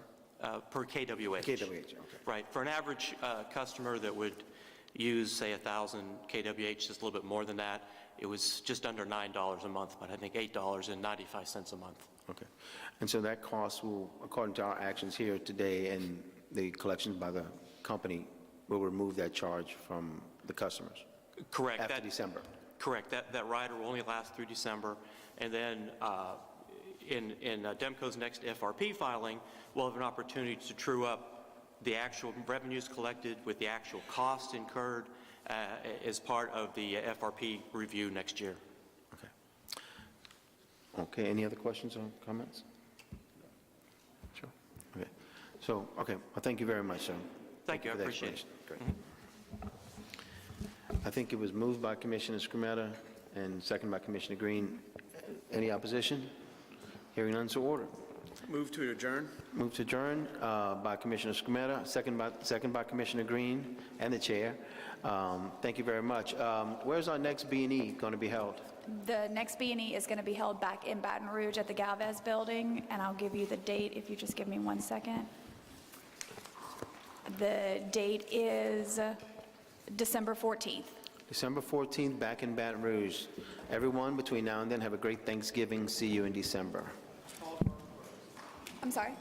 S13: Per kWh.
S4: kWh, okay.
S13: Right. For an average customer that would use, say, 1,000 kWh, just a little bit more than that, it was just under $9 a month, but I think $8.95 a month.
S4: Okay. And so that cost will, according to our actions here today and the collections by the company, will remove that charge from the customers?
S13: Correct.
S4: After December?
S13: Correct. That rider will only last through December. And then in DEMCO's next FRP filing, we'll have an opportunity to true up the actual revenues collected with the actual costs incurred as part of the FRP review next year.
S4: Okay. Okay, any other questions or comments? Sure. Okay. So, okay, well, thank you very much, sir.
S13: Thank you, I
S4: for the
S13: appreciate it.
S4: explanation. Great. I think it was moved by Commissioner Scrumetta and second by Commissioner Green. Any opposition? Hearing none, so ordered.
S11: Move to adjourn.
S4: Move to adjourn by Commissioner Scrumetta, second by Commissioner Green and the chair. Thank you very much. Where's our next B&E going to be held?
S3: The next B&E is going to be held back in Baton Rouge at the Galvez Building, and I'll give you the date if you just give me 1 second. The date is December 14th.
S4: December 14th, back in Baton Rouge. Everyone, between now and then, have a great Thanksgiving. See you in December.
S3: I'm sorry?